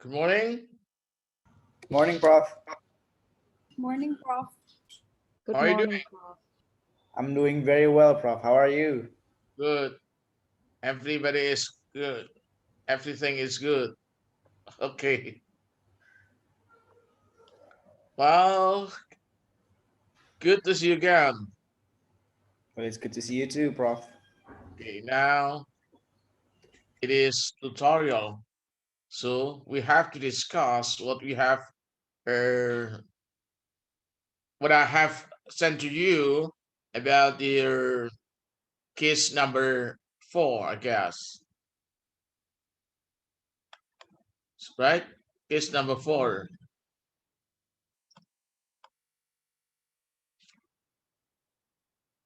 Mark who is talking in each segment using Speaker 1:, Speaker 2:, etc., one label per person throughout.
Speaker 1: Good morning.
Speaker 2: Morning, Prof.
Speaker 3: Morning, Prof.
Speaker 4: Good
Speaker 1: How are you
Speaker 4: morning,
Speaker 1: doing?
Speaker 4: Prof.
Speaker 2: I'm doing very well, Prof. How are you?
Speaker 1: Good. Everybody is good. Everything is good. Okay. Well, good to see you again.
Speaker 2: Well, it's good to see you too, Prof.
Speaker 1: Okay, now it is tutorial. So we have to discuss what we have, what I have sent to you about the case number 4, I guess. Right? Case number 4.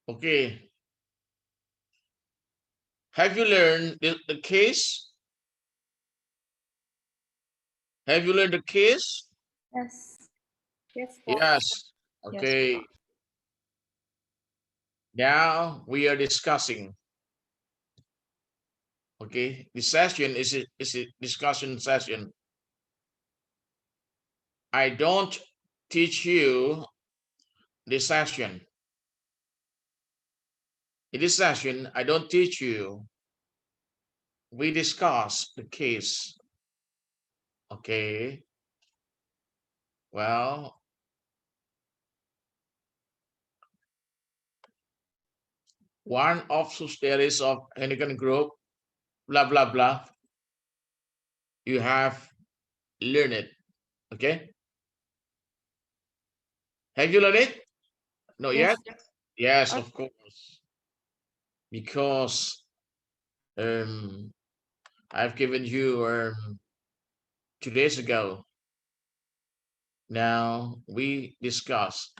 Speaker 1: Okay. Have you learned the case? Have you learned the case?
Speaker 3: Yes. Yes, Prof.
Speaker 1: Yes. Okay.
Speaker 4: Prof.
Speaker 1: Now we are discussing. Okay. The session is a discussion session. I don't teach you the session. In this session, I don't teach you. We discuss the case. Okay. Well, one of subsidiaries of Heineken Group, blah, blah, blah. You have learned it. Okay. Have you learned it? Not
Speaker 3: Yes.
Speaker 1: yet? Yes, of course. Because I've given you 2 days ago. Now we discussed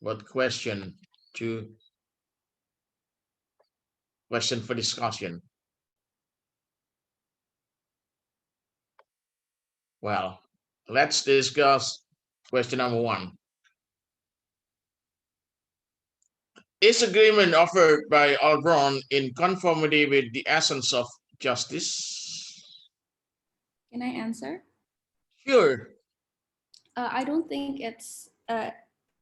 Speaker 1: what question for discussion. Well, let's discuss question number 1. Is agreement offered by Albron in conformity with the essence of justice?
Speaker 3: Can I answer?
Speaker 1: Sure.
Speaker 3: I don't think it's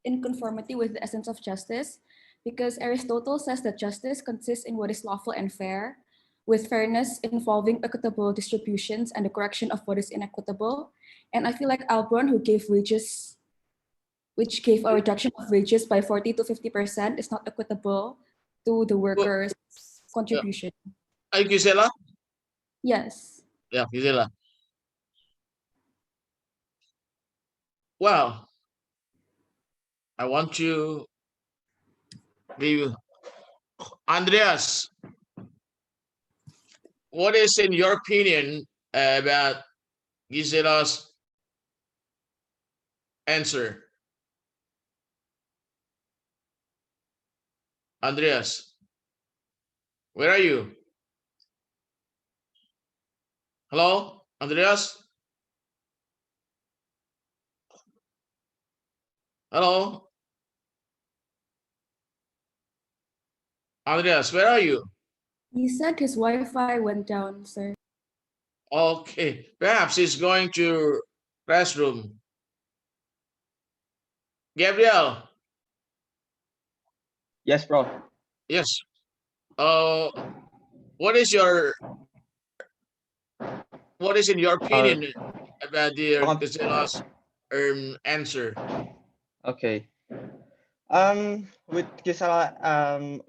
Speaker 3: in conformity with the essence of justice, because Aristotle says that justice consists in what is lawful and fair, with fairness involving equitable distributions and the correction of what is inequitable. And I feel like Albron, which gave a reduction of wages by 40 to 50%, is not equitable to the workers' contribution.
Speaker 1: Ay, Gisela?
Speaker 3: Yes.
Speaker 1: Yeah, Gisela. Well, I want to give Andreas, what is in your opinion about Gisela's answer? Andreas, where are you? Hello, Andreas? Hello? Andreas, where are you?
Speaker 3: He said his Wi-Fi went down, sir.
Speaker 1: Okay, perhaps he's going to restroom. Gabriel?
Speaker 5: Yes, Prof.
Speaker 1: Yes. What is in your opinion about the Gisela's answer?
Speaker 5: Okay. With Gisela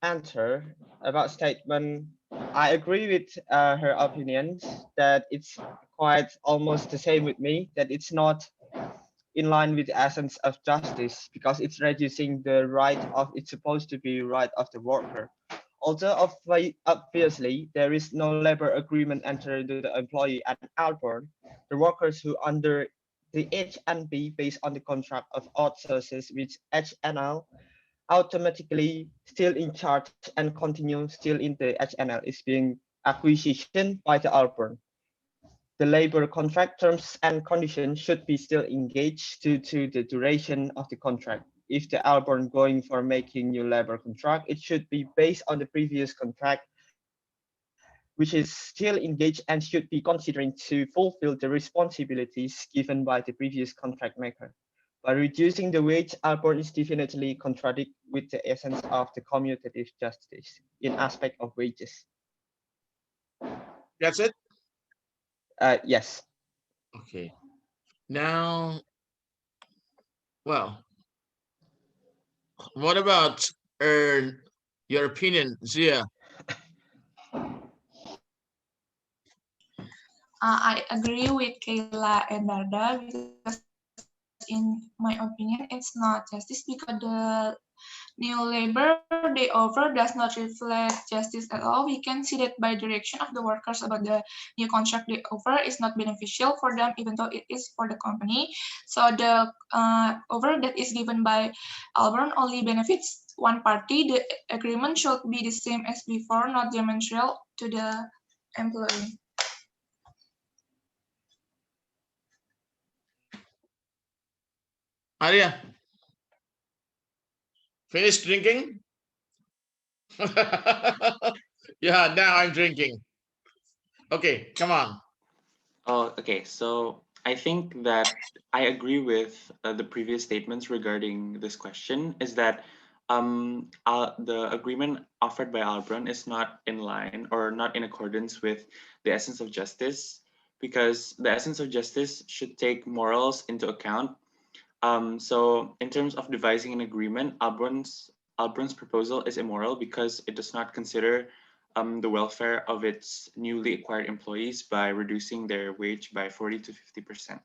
Speaker 5: answer about statement, I agree with her opinions that it's quite almost the same with me, that it's not in line with the essence of justice because it's reducing the it's supposed to be right of the worker. Although obviously there is no labor agreement entered into the employee and Alborn, the workers who under the HNB based on the contract of outsources with HNL automatically still in charge and continue still in the HNL is being acquisition by the Alborn. The labor contract terms and conditions should be still engaged due to the duration of the contract. If the Alborn going for making new labor contract, it should be based on the previous contract which is still engaged and should be considering to fulfill the responsibilities given by the previous contract maker. By reducing the wage, Alborn is definitely contradict with the essence of the commutative justice in aspect of wages.
Speaker 1: That's it?
Speaker 5: Yes.
Speaker 1: Okay. Now, well, what about your opinion, Zia?
Speaker 4: I agree with Kayla and Darda because in my opinion, it's not justice because the new labor they offer does not reflect justice at all. We can see that by direction of the workers about the new contract they offer is not beneficial for them, even though it is for the company. So the offer that is given by Alborn only benefits one party. The agreement should be the same as before, not detrimental to the employee.
Speaker 1: Arya, finished drinking? Yeah, now I'm drinking. Okay, come on.
Speaker 6: Oh, okay. So I think that I agree with the previous statements regarding this question. Is that the agreement offered by Albron is not in line or not in accordance with the essence of justice, because the essence of justice should take morals into account. So in terms of devising an agreement, Albron's proposal is immoral because it does not consider the welfare of its newly acquired employees by reducing their wage by 40 to 50%.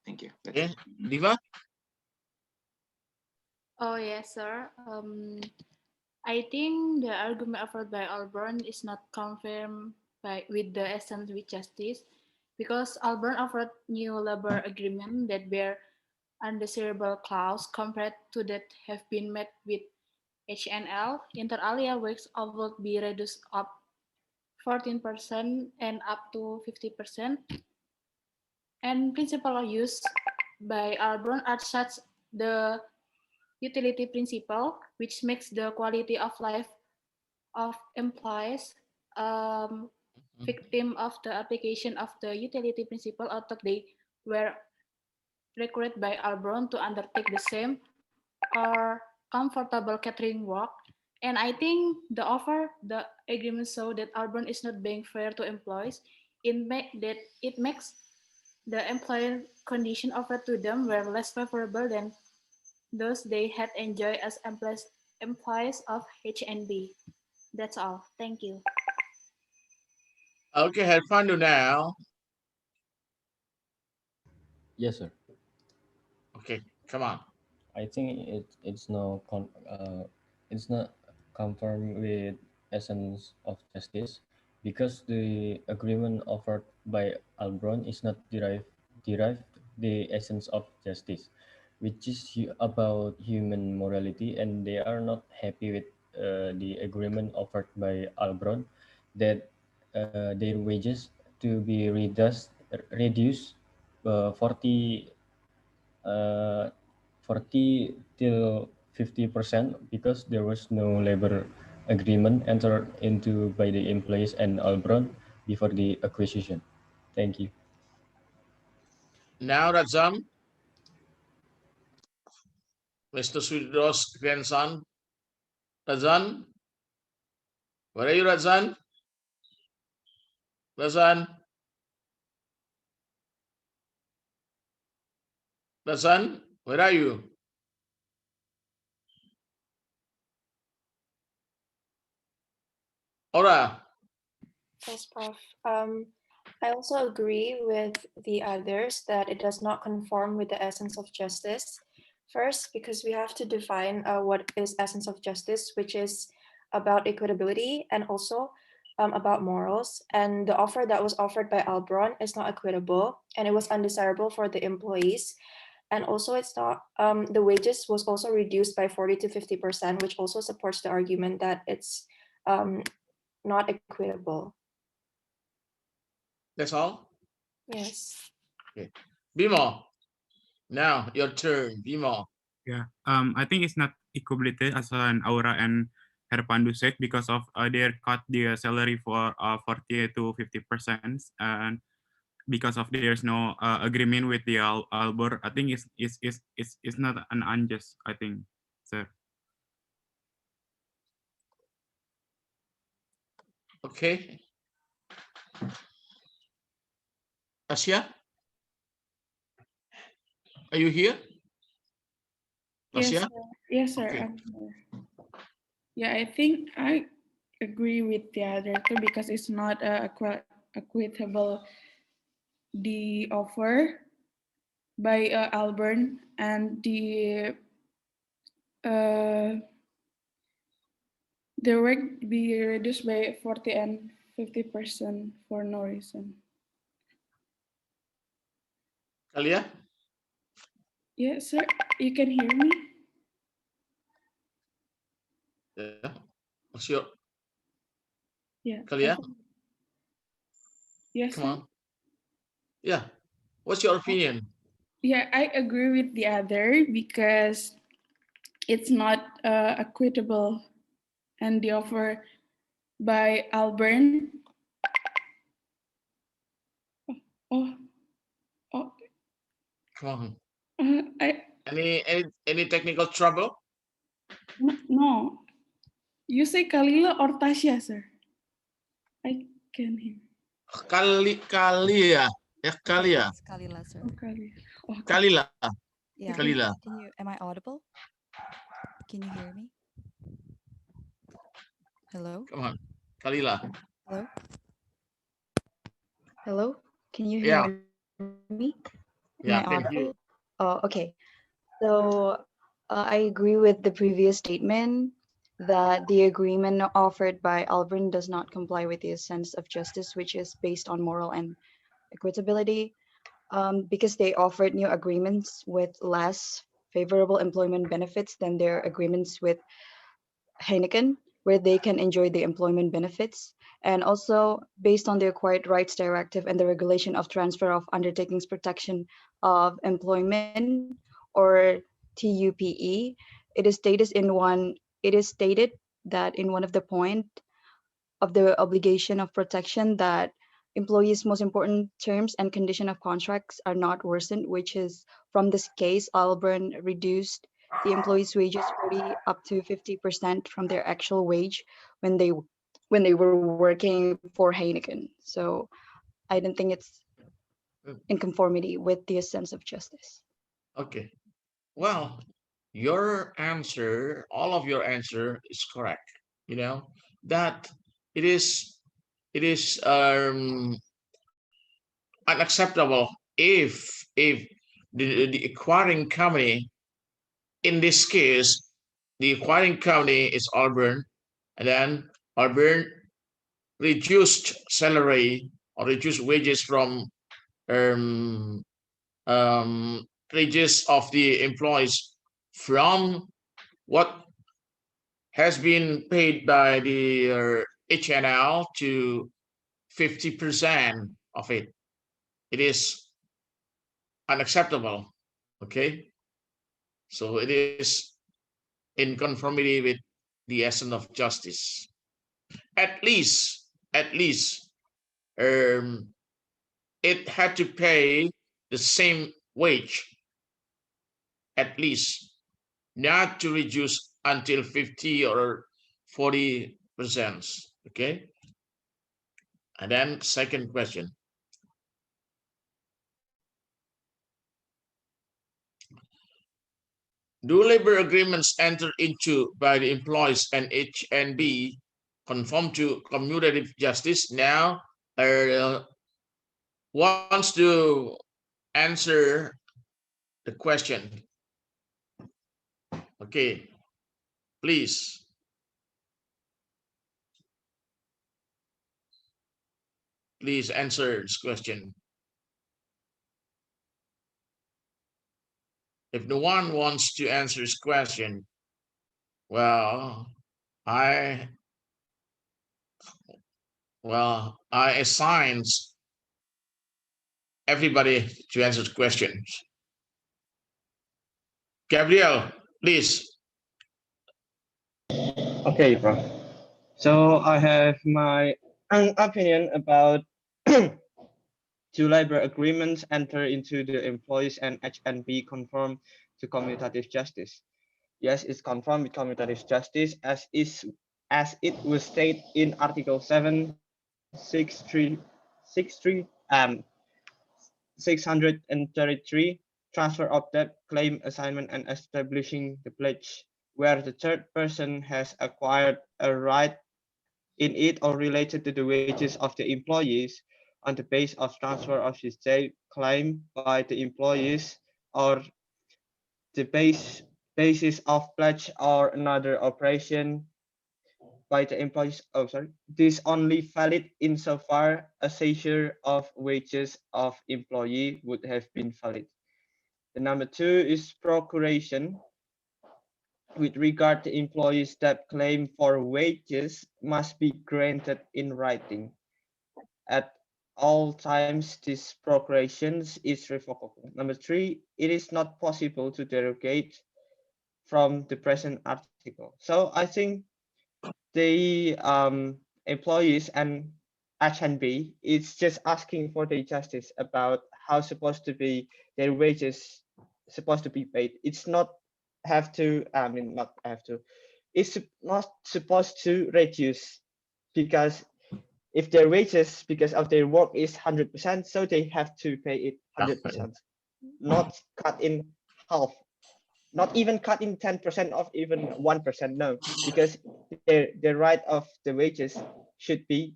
Speaker 6: Thank you. That's
Speaker 1: Okay,
Speaker 6: it.
Speaker 1: Diva?
Speaker 7: Oh yes, sir. I think the argument offered by Alborn is not confirmed with the essence with justice, because Alborn offered new labor agreement that bear undesirable clause compared to that have been met with HNL. Inter alia works would be reduced up 14% and up to 50%. And principle of use by Alborn are such the utility principle, which makes the quality of life of employees victim of the application of the utility principle, although they were recruited by Albron to undertake the same or comfortable catering work. And I think the agreement show that Albron is not being fair to employees. It makes the employer condition offered to them were less favorable than those they had enjoyed as employees of HNB. That's all. Thank you.
Speaker 1: Okay, Herpando now.
Speaker 8: Yes, sir.
Speaker 1: Okay, come on.
Speaker 8: I think it's not conform with essence of justice, because the agreement offered by Albron is not derived the essence of justice, which is about human morality, and they are not happy with the agreement offered by Albron that their wages to be reduced 40 uh, 40 till 50%, because there was no labor agreement entered into by the employees and Albron before the acquisition. Thank you.
Speaker 1: Now, Razan, Mr. Sudros' grandson. Razan? Where are you, Razan? Razan? Razan, where are you? Ora?
Speaker 9: Yes, Prof. I also agree with the others that it does not conform with the essence of justice. First, because we have to define what is essence of justice, which is about equitability and also about morals. And the offer that was offered by Albron is not equitable, and it was undesirable for the employees. And also it's not, the wages was also reduced by 40 to 50%, which also supports the argument that it's not equitable.
Speaker 1: That's all?
Speaker 9: Yes.
Speaker 1: Okay. Bimo, now your turn. Bimo.
Speaker 10: Yeah, I think it's not equality as an aura and Herpandu said, because of they cut their salary for 40 to 50%, and because of there's no agreement with the Albor, I think it's not an unjust, I think, sir.
Speaker 1: Okay. Asia, are you here?
Speaker 11: Yes,
Speaker 1: Asia?
Speaker 11: sir. Yes, sir.
Speaker 1: Okay.
Speaker 11: I'm here. Yeah, I think I agree with the other two because it's not equitable the offer by Alburn, and the work be reduced by 40 and 50% for no reason.
Speaker 1: Kalia?
Speaker 11: Yes, sir. You can hear me?
Speaker 1: Yeah. What's your
Speaker 11: Yeah.
Speaker 1: Kalia?
Speaker 11: Yes,
Speaker 1: Come
Speaker 11: sir.
Speaker 1: on. Yeah. What's your opinion?
Speaker 11: Yeah, I agree with the other because it's not equitable, and the offer by Alburn. Oh,
Speaker 1: Come on.
Speaker 11: I
Speaker 1: Any technical trouble?
Speaker 11: no. You say Kalila or Tasya, sir? I can hear.
Speaker 1: Kalia. Ya Kalia.
Speaker 12: It's Kalila, sir.
Speaker 11: Oh, Kalila. Oh,
Speaker 1: Kalila.
Speaker 12: Yeah.
Speaker 1: Kalila.
Speaker 12: Am I audible? Can you hear me? Hello?
Speaker 1: Come on. Kalila.
Speaker 12: Hello? Hello? Can you
Speaker 1: Yeah.
Speaker 12: hear me?
Speaker 1: Yeah,
Speaker 12: Am I
Speaker 1: can hear.
Speaker 12: audible? Oh, okay. So I agree with the previous statement that the agreement offered by Alburn does not comply with the sense of justice, which is based on moral and equitability, because they offered new agreements with less favorable employment benefits than their agreements with Heineken, where they can enjoy the employment benefits, and also based on the Acquired Rights Directive and the regulation of transfer of undertakings protection of employment, or TUPE. It is stated that in one of the point of the obligation of protection that employees' most important terms and condition of contracts are not worsened, which is from this case, Alburn reduced the employees' wages 40 up to 50% from their actual wage when they were working for Heineken. So I don't think it's in conformity with the sense of justice.
Speaker 1: Okay. Well, your answer, all of your answer is correct. You know, that it is unacceptable if the acquiring company, in this case, the acquiring company is Auburn, and then Auburn reduced salary or reduced wages from um, wages of the employees from what has been paid by the HNL to 50% of it. It is unacceptable. Okay, so it is in conformity with the essence of justice. At least, it had to pay the same wage, at least, not to reduce until 50 or 40%. Okay, and then second question. Do labor agreements entered into by the employees and HNB conform to commutative justice? Now, wants to answer the question. Okay, please. Please answer this question. If no one wants to answer this question, well, I assign everybody to answer the questions. Gabriel, please.
Speaker 5: Okay, Prof. So I have my opinion about two labor agreements enter into the employees and HNB conform to commutative justice. Yes, it's conformed with commutative justice as it was stated in Article 633 transfer of debt, claim, assignment, and establishing the pledge, where the third person has acquired a right in it or related to the wages of the employees on the basis of transfer of his debt claim by the employees or the basis of pledge or another operation by the employees. Oh, sorry. This only valid insofar a seizure of wages of employee would have been valid. The number two is procuration. With regard to employees that claim for wages must be granted in writing. At all times, this procuration is revocable. Number three, it is not possible to derogate from the present article. So I think the employees and HNB is just asking for the justice about how supposed to be their wages supposed to be paid. It's not have to, I mean, not have to, it's not supposed to reduce because if their wages because of their work is 100%, so they have to pay it 100%, not cut in half, not even cut in 10% of even 1%, no, because their right of the wages should be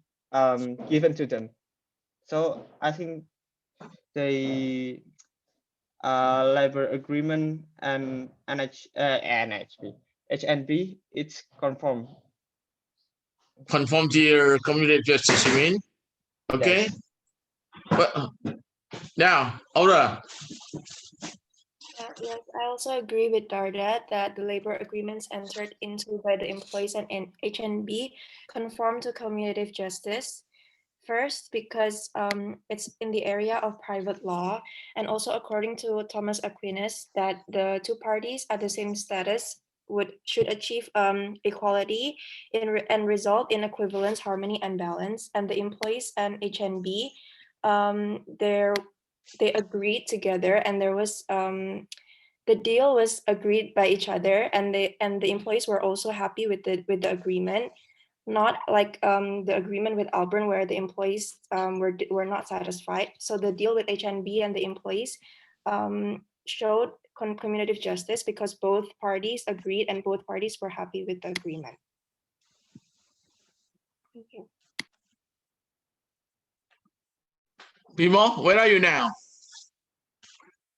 Speaker 5: given to them. So I think the labor agreement and HNB, it's conform.
Speaker 1: Conform to your commutative justice, you mean? Okay.
Speaker 5: Yes.
Speaker 1: But now, Aura.
Speaker 9: Yes, I also agree with Darda that the labor agreements entered into by the employees and HNB conform to commutative justice. First, because it's in the area of private law, and also according to Thomas Aquinas, that the two parties at the same status should achieve equality and result in equivalence, harmony, and balance. And the employees and HNB, they agreed together, and there was the deal was agreed by each other, and the employees were also happy with the agreement. Not like the agreement with Alburn where the employees were not satisfied. So the deal with HNB and the employees showed commutative justice because both parties agreed and both parties were happy with the agreement. Thank you.
Speaker 1: Bimo, where are you now?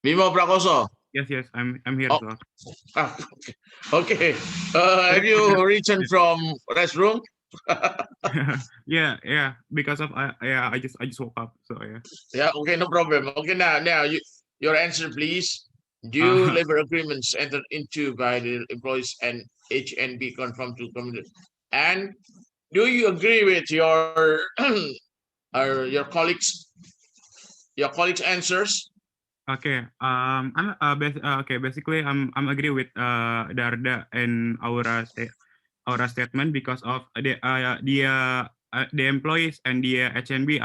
Speaker 1: Bimo Prakoso.
Speaker 10: Yes, I'm here,
Speaker 1: Oh.
Speaker 10: Prof.
Speaker 1: Ah, okay. Have you returned from restroom?
Speaker 10: yeah, because of I just woke up, so yeah.
Speaker 1: Yeah, okay, no problem. Okay, now your answer, please. Do labor agreements entered into by the employees and HNB conform to community? And do you agree with your your colleagues' answers?
Speaker 10: Okay. Basically, I'm agree with Darda and Aura statement because of the employees and the HNB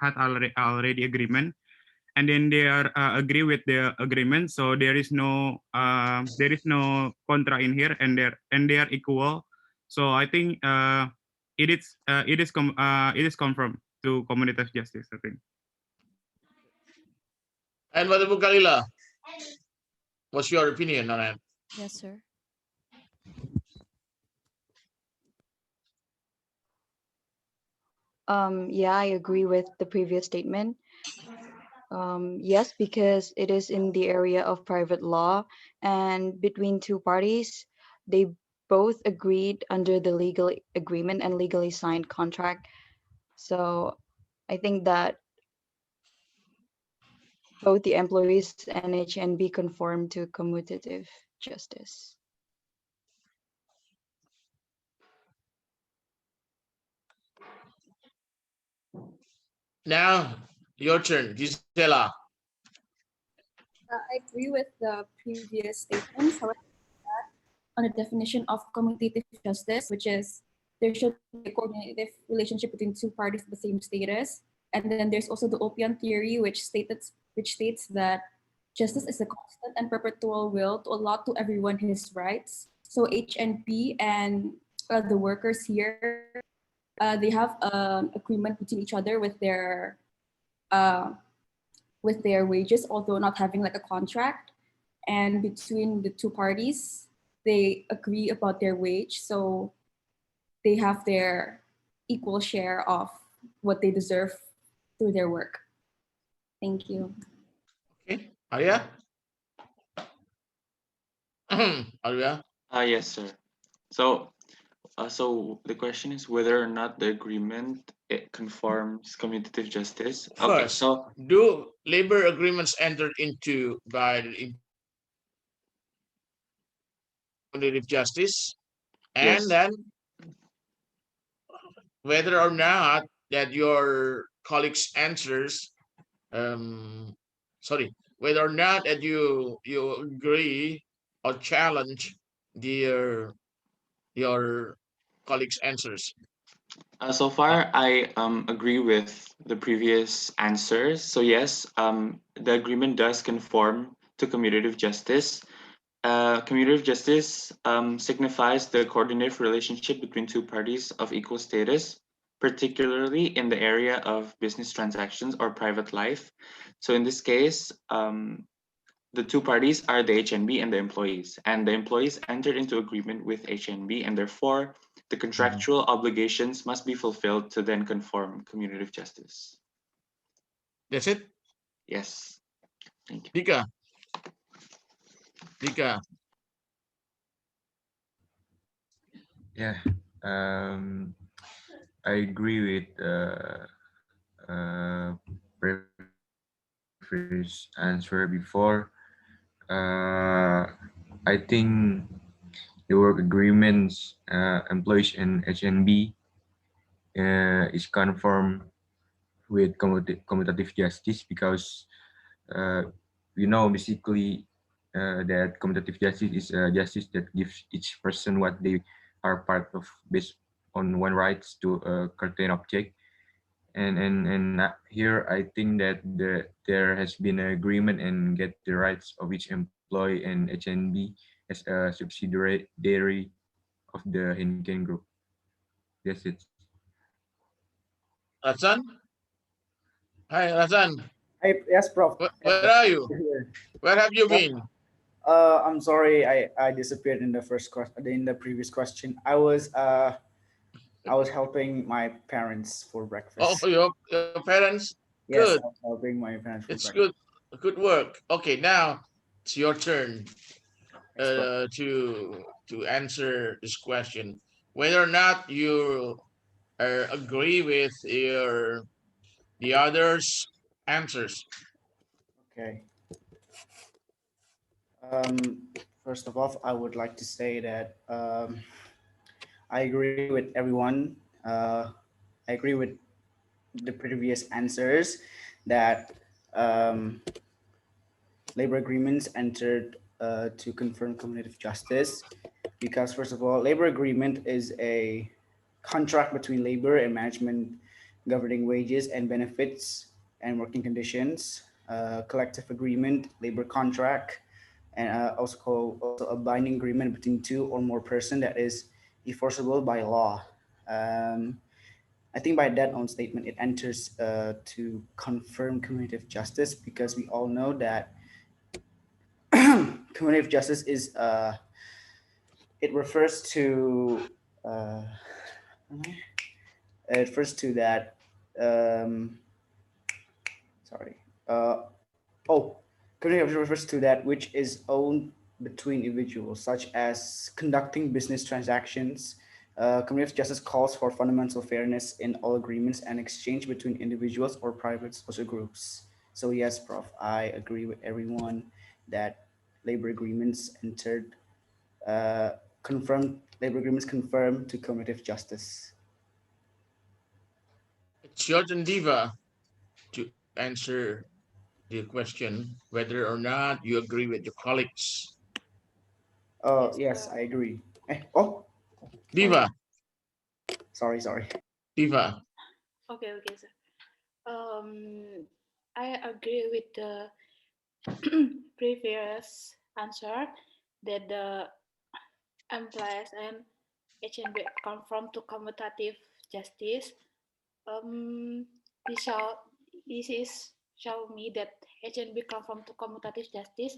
Speaker 10: had already agreement, and then they are agree with the agreement. So there is no contra in here, and they are equal. So I think it is confirmed to commutative justice, I think.
Speaker 1: And Mother Kalila, what's your opinion on that?
Speaker 13: Yes, sir.
Speaker 12: Yeah, I agree with the previous statement. Yes, because it is in the area of private law, and between two parties, they both agreed under the legal agreement and legally signed contract. So I think that both the employees and HNB conform to commutative justice.
Speaker 1: Now, your turn, Gisela.
Speaker 3: I agree with the previous statements. However, on the definition of commutative justice, which is there should be a coordinative relationship between two parties of the same status. And then there's also the Opian theory, which states that justice is a constant and perpetual will to allot to everyone his rights. So HNP and the workers here, they have an agreement between each other with their wages, although not having like a contract. And between the two parties, they agree about their wage, so they have their equal share of what they deserve through their work. Thank you.
Speaker 1: Okay, Arya? Arya?
Speaker 6: Yes, sir. So, so the question is whether or not the agreement it conforms commutative justice. Okay,
Speaker 1: First,
Speaker 6: so
Speaker 1: do labor agreements entered into by the commutative justice? And
Speaker 6: yes.
Speaker 1: then whether or not that your colleagues' answers, whether or not that you agree or challenge your colleagues' answers.
Speaker 6: So far, I agree with the previous answers. So yes, the agreement does conform to commutative justice. Commutative justice signifies the coordinative relationship between two parties of equal status, particularly in the area of business transactions or private life. So in this case, the two parties are the HNB and the employees entered into agreement with HNB, and therefore the contractual obligations must be fulfilled to then conform commutative justice.
Speaker 1: That's it?
Speaker 6: Yes. Thank you.
Speaker 1: Dika.
Speaker 13: Yeah, I agree with previous answer before. I think the work agreements, employees and HNB is conform with commutative justice because basically that commutative justice is justice that gives each person what they are part of based on one rights to a certain object. And here I think that there has been an agreement and get the rights of each employee and HNB as a subsidiary of the Hinken Group. That's it.
Speaker 1: Razan? Hi, Razan.
Speaker 2: Yes, Prof.
Speaker 1: Where are you?
Speaker 2: Here.
Speaker 1: Where have you been?
Speaker 2: I'm sorry, I disappeared in the previous question. I was helping my parents for breakfast.
Speaker 1: Oh, your parents?
Speaker 2: Yes,
Speaker 1: Good.
Speaker 2: I was helping my parents for
Speaker 1: It's
Speaker 2: breakfast.
Speaker 1: good work. Okay, now it's your turn
Speaker 2: Yes, Prof.
Speaker 1: to answer this question. Whether or not you agree with the others' answers.
Speaker 2: Okay. First of all, I would like to say that I agree with everyone. I agree with the previous answers that labor agreements entered to confirm commutative justice because, first of all, labor agreement is a contract between labor and management governing wages and benefits and working conditions, collective agreement, labor contract, and also a binding agreement between two or more persons that is enforceable by law. I think by that own statement, it enters to confirm commutative justice because we all know that commutative justice is it refers to that sorry commutative justice refers to that which is owned between individuals, such as conducting business transactions. Commutative justice calls for fundamental fairness in all agreements and exchange between individuals or private social groups. So yes, Prof, I agree with everyone that labor agreements entered labor agreements confirm to commutative justice.
Speaker 1: It's your turn, Diva, to answer the question whether or not you agree with your colleagues.
Speaker 2: Yes, I agree. Oh,
Speaker 1: Diva,
Speaker 2: sorry.
Speaker 1: Diva.
Speaker 7: Okay, sir. I agree with the previous answer that the employees and HNB conform to commutative justice. Um, this show this is show me that HNB conform to commutative justice,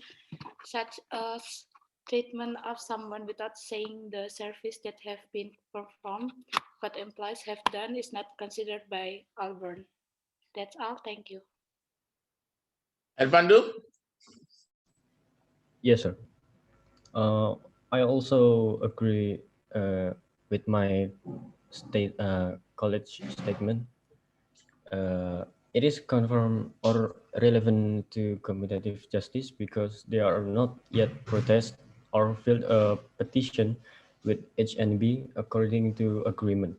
Speaker 7: such as treatment of someone without saying the service that have been performed, what employees have done is not considered by Alburn. That's all. Thank you.
Speaker 1: Erpandu?
Speaker 8: Yes, sir. I also agree with my college statement. It is conform or relevant to commutative justice because they are not yet protest or filed a petition with HNB according to agreement,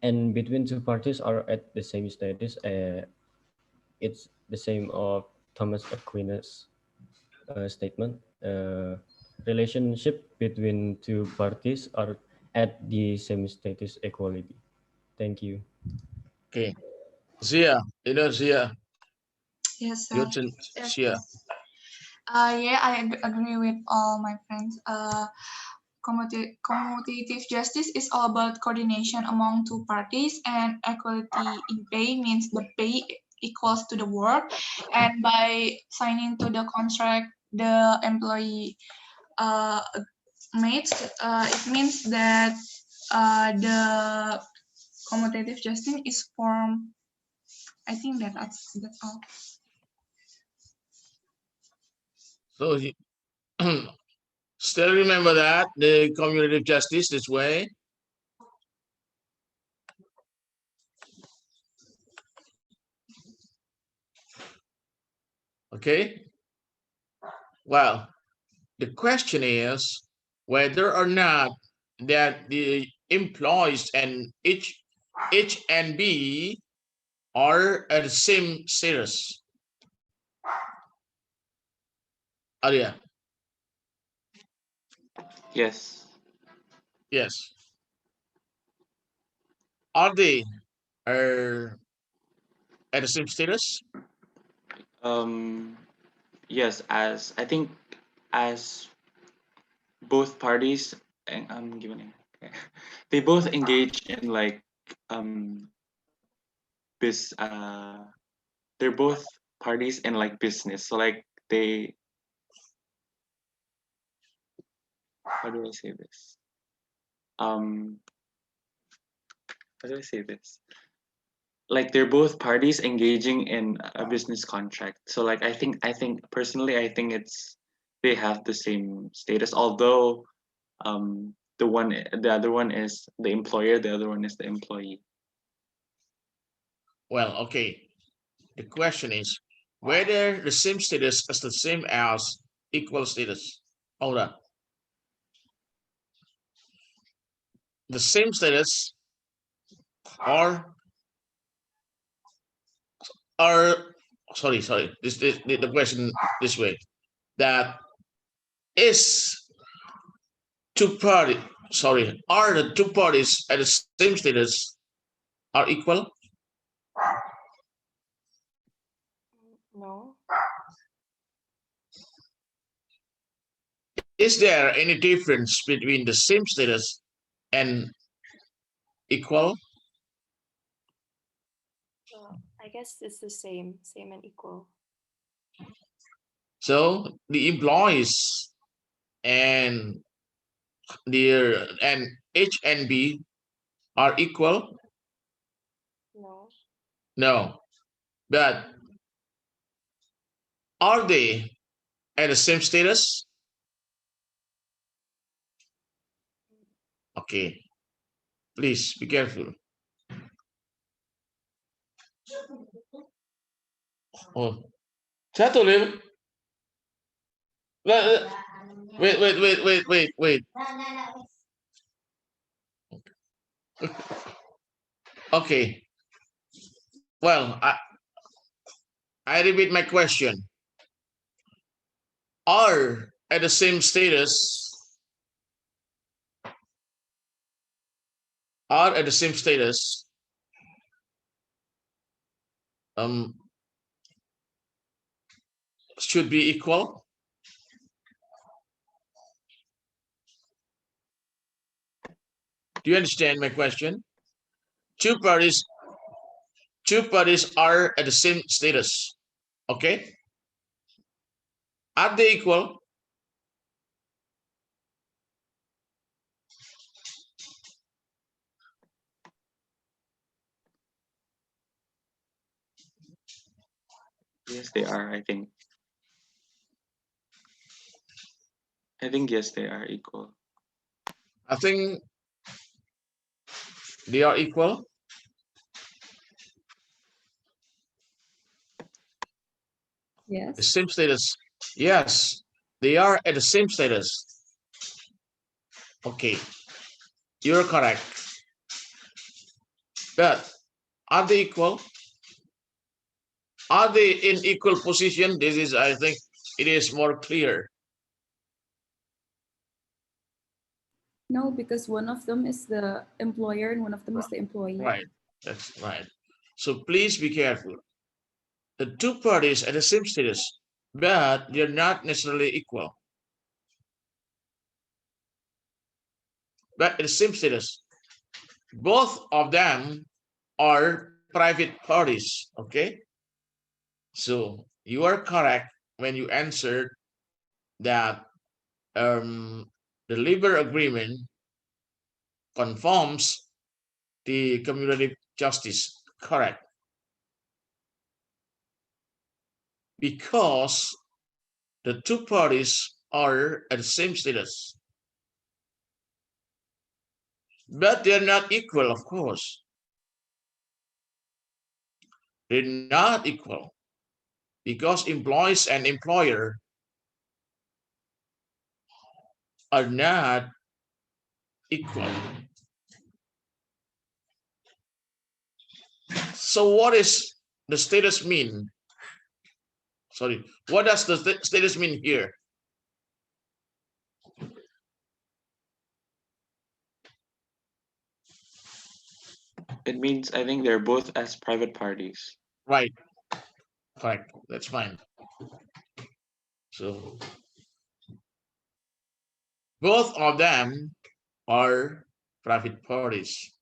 Speaker 8: and between two parties are at the same status. It's the same of Thomas Aquinas statement. Relationship between two parties are at the same status equality. Thank you.
Speaker 1: Okay. Zia, Zia.
Speaker 4: Yes, sir.
Speaker 1: Your turn,
Speaker 4: Yes,
Speaker 1: Zia.
Speaker 4: yeah, I agree with all my friends. Commutative justice is all about coordination among two parties, and equality in pay means the pay equals to the work. And by signing to the contract, the employee makes, it means that the commutative justice is formed. I think that's all.
Speaker 1: So still remember that the commutative justice this way. Okay. Well, the question is whether or not that the employees and H and B are at the same status. Arya.
Speaker 6: Yes.
Speaker 1: Yes. Are they are at the same status?
Speaker 6: Yes, as I think as both parties, and I'm giving it. Okay. They both engage in like bis they're both parties in like business. So like they, how do I say this? How do I say this? Like they're both parties engaging in a business contract. So like I think personally I think it's they have the same status, although the other one is the employer, the other one is the employee.
Speaker 1: Well, okay. The question is whether the same status is the same as equal status. Hold on. The same status or sorry, this the question this way, that is two party sorry, are the two parties at the same status are equal?
Speaker 9: No.
Speaker 1: Is there any difference between the same status and equal?
Speaker 9: I guess it's the same and equal.
Speaker 1: So the employees and H and B are equal?
Speaker 9: No.
Speaker 1: No. But are they at the same status? Okay. Please be careful. Oh. Satu, Lil. Wait. Okay. Well, I repeat my question. Are at the same status are at the same status, should be equal. Do you understand my question? Two parties are at the same status. Okay? Are they equal?
Speaker 6: Yes, they are, I think. I think yes, they are equal.
Speaker 1: I think they are equal.
Speaker 3: Yes.
Speaker 1: The same status. Yes, they are at the same status. Okay, you're correct. But are they equal? Are they in equal position? This is, I think, it is more clear.
Speaker 3: No, because one of them is the employer and one of them is the employee.
Speaker 1: Right, that's right. So please be careful. The two parties at the same status, but they're not necessarily equal. But at the same status, both of them are private parties, okay? So you are correct when you answered that the labor agreement conforms the cumulative justice. Correct. Because the two parties are at the same status. But they're not equal, of course. They're not equal because employees and employer are not equal. So what is the status mean? Sorry, what does the status mean here?
Speaker 6: It means I think they're both as private parties.
Speaker 1: Right. Correct. That's fine. So both of them are private parties.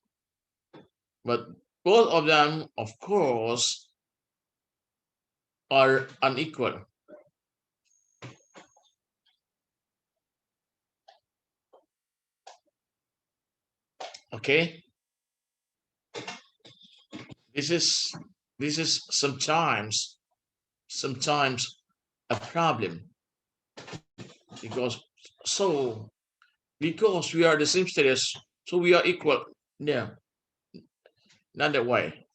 Speaker 1: But both of them, of course, are unequal. Okay. This is sometimes a problem because we are the same status, so we are equal. No, not that way.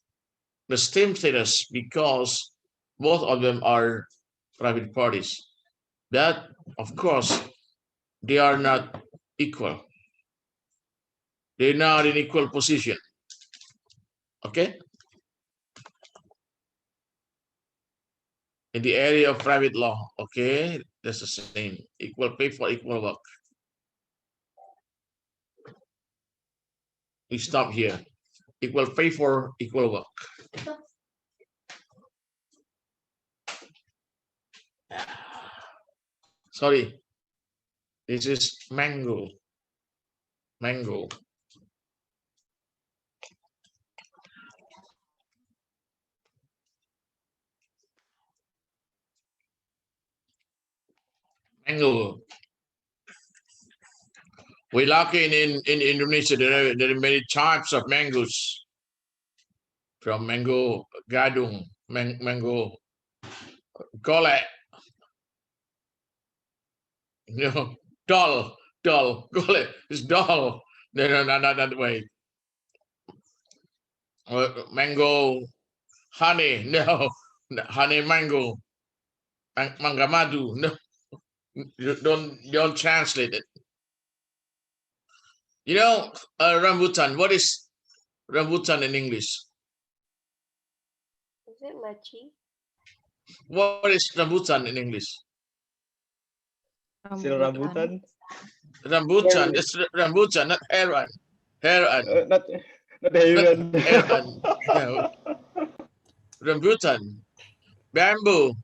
Speaker 1: The same status because both of them are private parties. That, of course, they are not equal. They're not in equal position. Okay? In the area of private law, okay, that's the same. Equal pay for equal work. We stop here. Equal pay for equal work. Sorry, this is mango. Mango. Mango. We're lucky in Indonesia. There are many types of mangoes. From mango gadung, mango golek, no, dull, golek is dull. No, not that way. Mango honey, no, honey mango, mangga madu, no, don't translate it. You know, rambutan. What is rambutan in English?
Speaker 9: Is it lychee?
Speaker 1: What is rambutan in English?
Speaker 5: Still rambutan.
Speaker 1: Rambutan. It's rambutan, not heron. Heron.
Speaker 5: Not heron.
Speaker 1: Heron. No. Rambutan. Bamboo.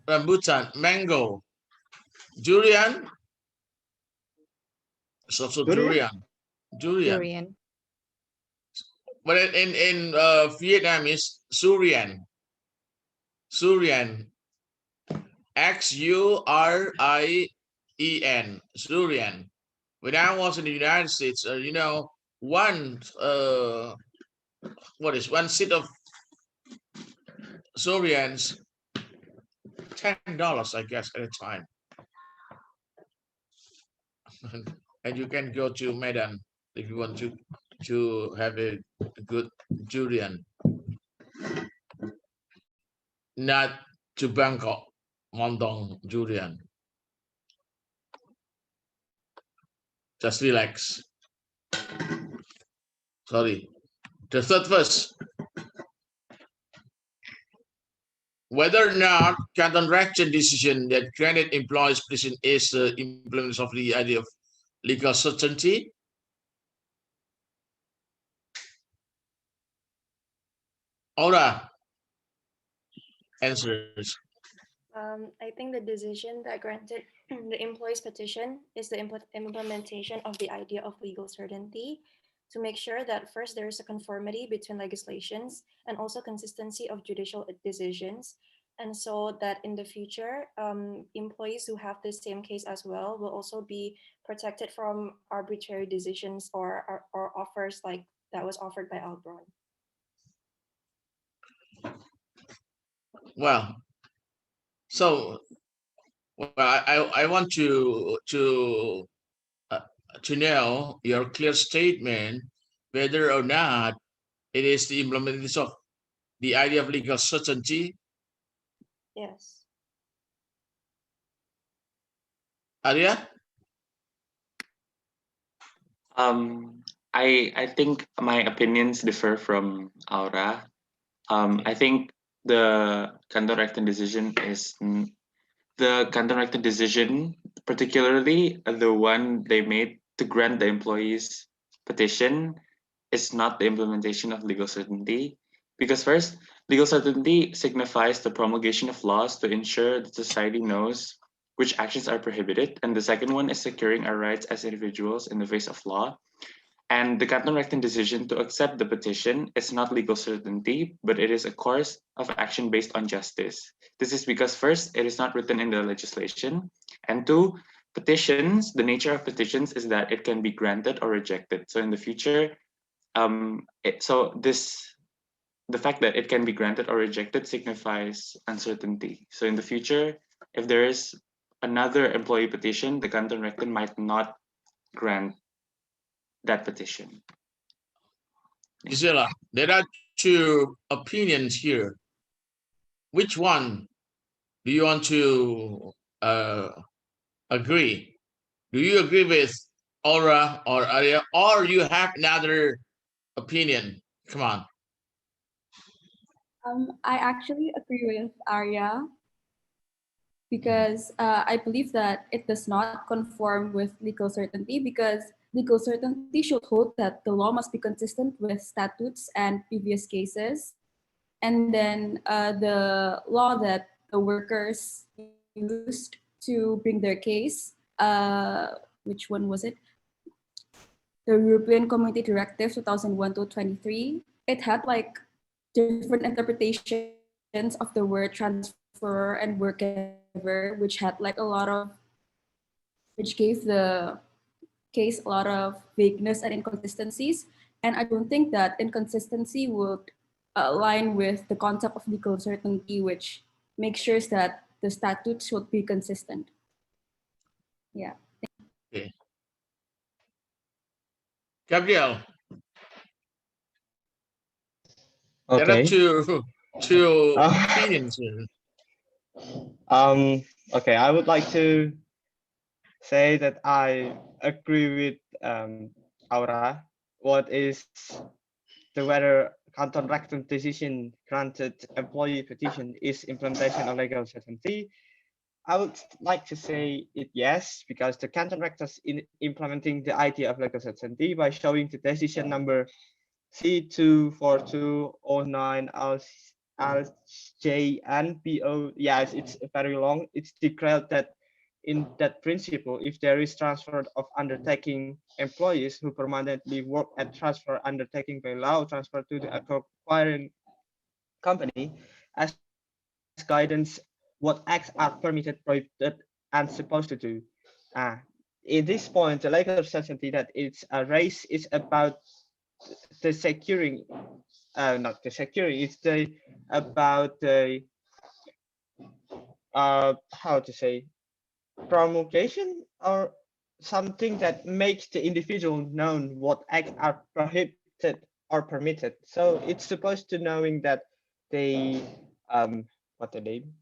Speaker 1: Rambutan. Mango. Durian. It's also
Speaker 5: Durian?
Speaker 1: Durian.
Speaker 12: Durian.
Speaker 1: But in Vietnam is Surian. Surian. Xurien. Surian. When I was in the United States, you know, one seat of Surians, $10, I guess, at a time. And you can go to Medan if you want to have a good durian. Not to Bangkok, Montong durian. Just relax. Sorry. The third verse. Whether or not Canton Rector decision that granted employees position is the implementation of the idea of legal certainty. Aura answers.
Speaker 9: I think the decision that granted the employee's petition is the implementation of the idea of legal certainty to make sure that first there is a conformity between legislations and also consistency of judicial decisions. And so that in the future, employees who have the same case as well will also be protected from arbitrary decisions or offers like that was offered by Albron.
Speaker 1: Well, so I want to know your clear statement whether or not it is the implementation of the idea of legal certainty.
Speaker 9: Yes.
Speaker 1: Arya?
Speaker 6: I think my opinions differ from Aura. I think the Canton Rector decision is the Canton Rector decision, particularly the one they made to grant the employees petition, is not the implementation of legal certainty. Because first, legal certainty signifies the promulgation of laws to ensure that society knows which actions are prohibited. And the second one is securing our rights as individuals in the face of law. And the Canton Rector decision to accept the petition is not legal certainty, but it is a course of action based on justice. This is because first, it is not written in the legislation. And two, petitions, the nature of petitions is that it can be granted or rejected. So in the future, the fact that it can be granted or rejected signifies uncertainty. So in the future, if there is another employee petition, the Canton Rector might not grant that petition.
Speaker 1: Gisela, there are two opinions here. Which one do you want to agree? Do you agree with Aura or Arya, or you have another opinion? Come on.
Speaker 3: I actually agree with Arya because I believe that it does not conform with legal certainty because legal certainty should hold that the law must be consistent with statutes and previous cases. And then the law that the workers used to bring their case, which one was it? The European Community Directive 2001-23, it had like different interpretations of the word transfer and work-giver, which had like which gave the case a lot of vagueness and inconsistencies. And I don't think that inconsistency would align with the concept of legal certainty, which makes sure that the statute should be consistent. Yeah.
Speaker 1: Okay. Gabriel.
Speaker 5: Okay.
Speaker 1: There are two opinions here.
Speaker 5: Okay, I would like to say that I agree with Aura. What is whether Canton Rector decision granted employee petition is implementation of legal certainty? I would like to say it yes, because the canton rectors in implementing the idea of legal certainty by showing the decision number C24209 LJNPO. Yes, it's very long. It's declared that in that principle, if there is transfer of undertaking employees who permanently work at transfer undertaking by law transfer to the acquiring company, as guidance what acts are permitted, prohibited, and supposed to do. Uh, in this point, the legal certainty that it's a race is about the securing, not the securing, it's the about the how to say, promulgation or something that makes the individual known what acts are prohibited or permitted. So it's supposed to knowing that they what the name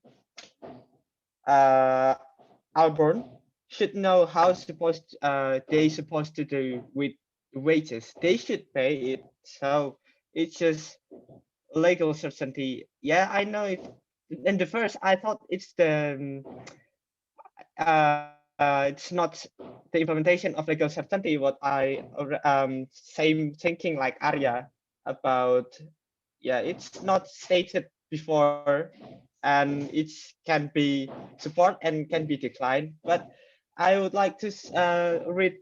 Speaker 5: Alborn should know how they supposed to do with the wages. They should pay it. So it's just legal certainty. Yeah, I know it. In the first, I thought it's the it's not the implementation of legal certainty. What I same thinking like Arya about. Yeah, it's not stated before, and it can be support and can be declined. But I would like to read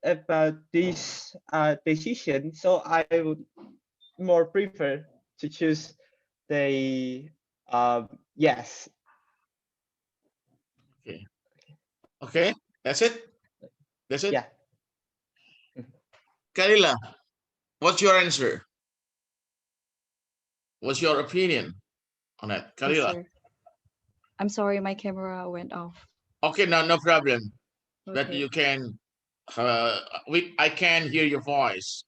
Speaker 5: about this decision, so I would more prefer to choose the yes.
Speaker 1: Okay. Okay. That's it. That's it.
Speaker 5: Yeah.
Speaker 1: Kalila, what's your answer? What's your opinion on that,
Speaker 12: Yes,
Speaker 1: Kalila?
Speaker 12: sir. I'm sorry, my camera went off.
Speaker 1: Okay, no problem. But
Speaker 12: Okay.
Speaker 1: you can. I can hear your voice.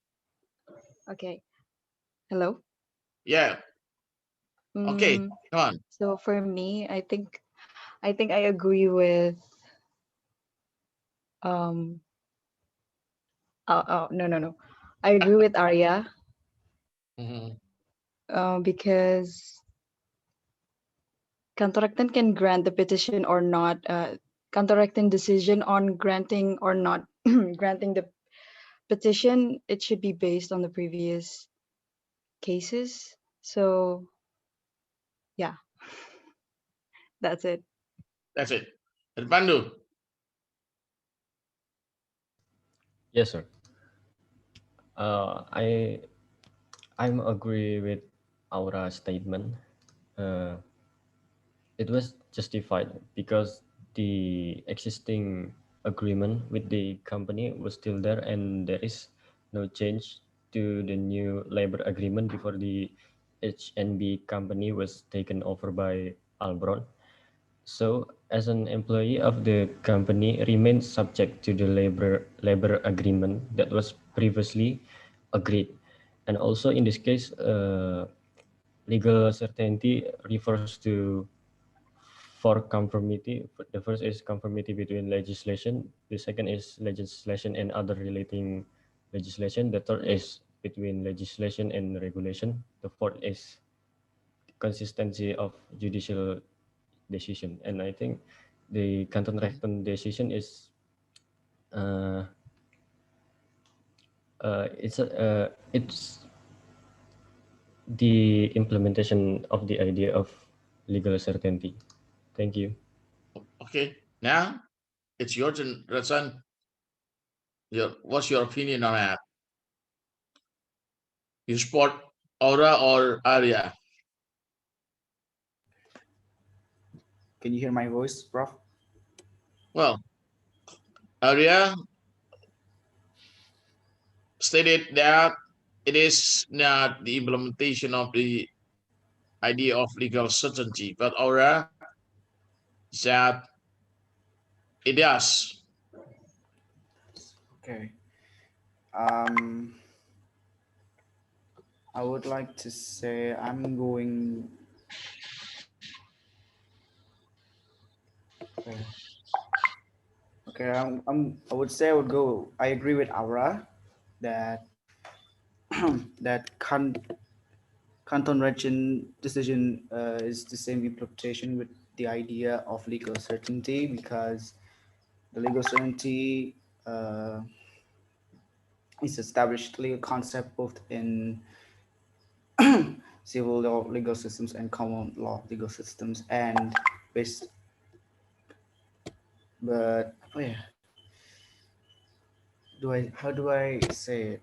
Speaker 12: Okay. Hello.
Speaker 1: Yeah. Okay. Come on.
Speaker 12: So for me, I think I agree with no. I agree with Arya
Speaker 1: Mhm.
Speaker 12: because Kantoraktan can grant the petition or not. Kantoraktan decision on granting or not granting the petition, it should be based on the previous cases. So yeah, that's it.
Speaker 1: That's it. And Pandu.
Speaker 8: Yes, sir. I'm agree with Aura's statement. It was justified because the existing agreement with the company was still there, and there is no change to the new labor agreement before the HNB company was taken over by Albron. So, as an employee of the company, remains subject to the labor agreement that was previously agreed. And also in this case, legal certainty refers to for conformity. The first is conformity between legislation. The second is legislation and other relating legislation. The third is between legislation and regulation. The fourth is consistency of judicial decision. And I think the Canton Recton decision is it's the implementation of the idea of legal certainty. Thank you.
Speaker 1: Okay. Now it's your turn, Ratsan. What's your opinion on that? You support Aura or Arya?
Speaker 2: Can you hear my voice, Prof?
Speaker 1: Well, Arya stated that it is not the implementation of the idea of legal certainty, but Aura said it does.
Speaker 2: Okay. I would like to say I'm going. Okay. Okay. I would say I would go. I agree with Aura that that Canton Region decision is the same implementation with the idea of legal certainty, because the legal certainty is established legal concept both in civil law legal systems and common law legal systems, and based. But oh yeah, how do I say it?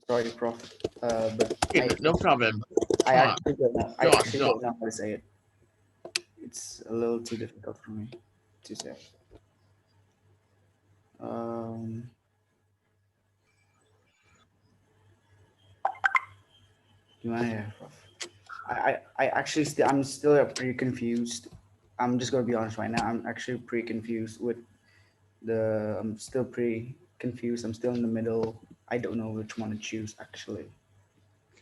Speaker 2: Sorry, Prof. But
Speaker 1: Okay, no problem.
Speaker 2: I
Speaker 1: Come on.
Speaker 2: actually don't know. I
Speaker 1: Go on,
Speaker 2: actually
Speaker 1: go on.
Speaker 2: don't know how to say it. It's a little too difficult for me to say. Um, Gimana ya, Prof? I actually I'm still pretty confused. I'm just gonna be honest right now. I'm actually pretty confused with I'm still pretty confused. I'm still in the middle. I don't know which one to choose actually.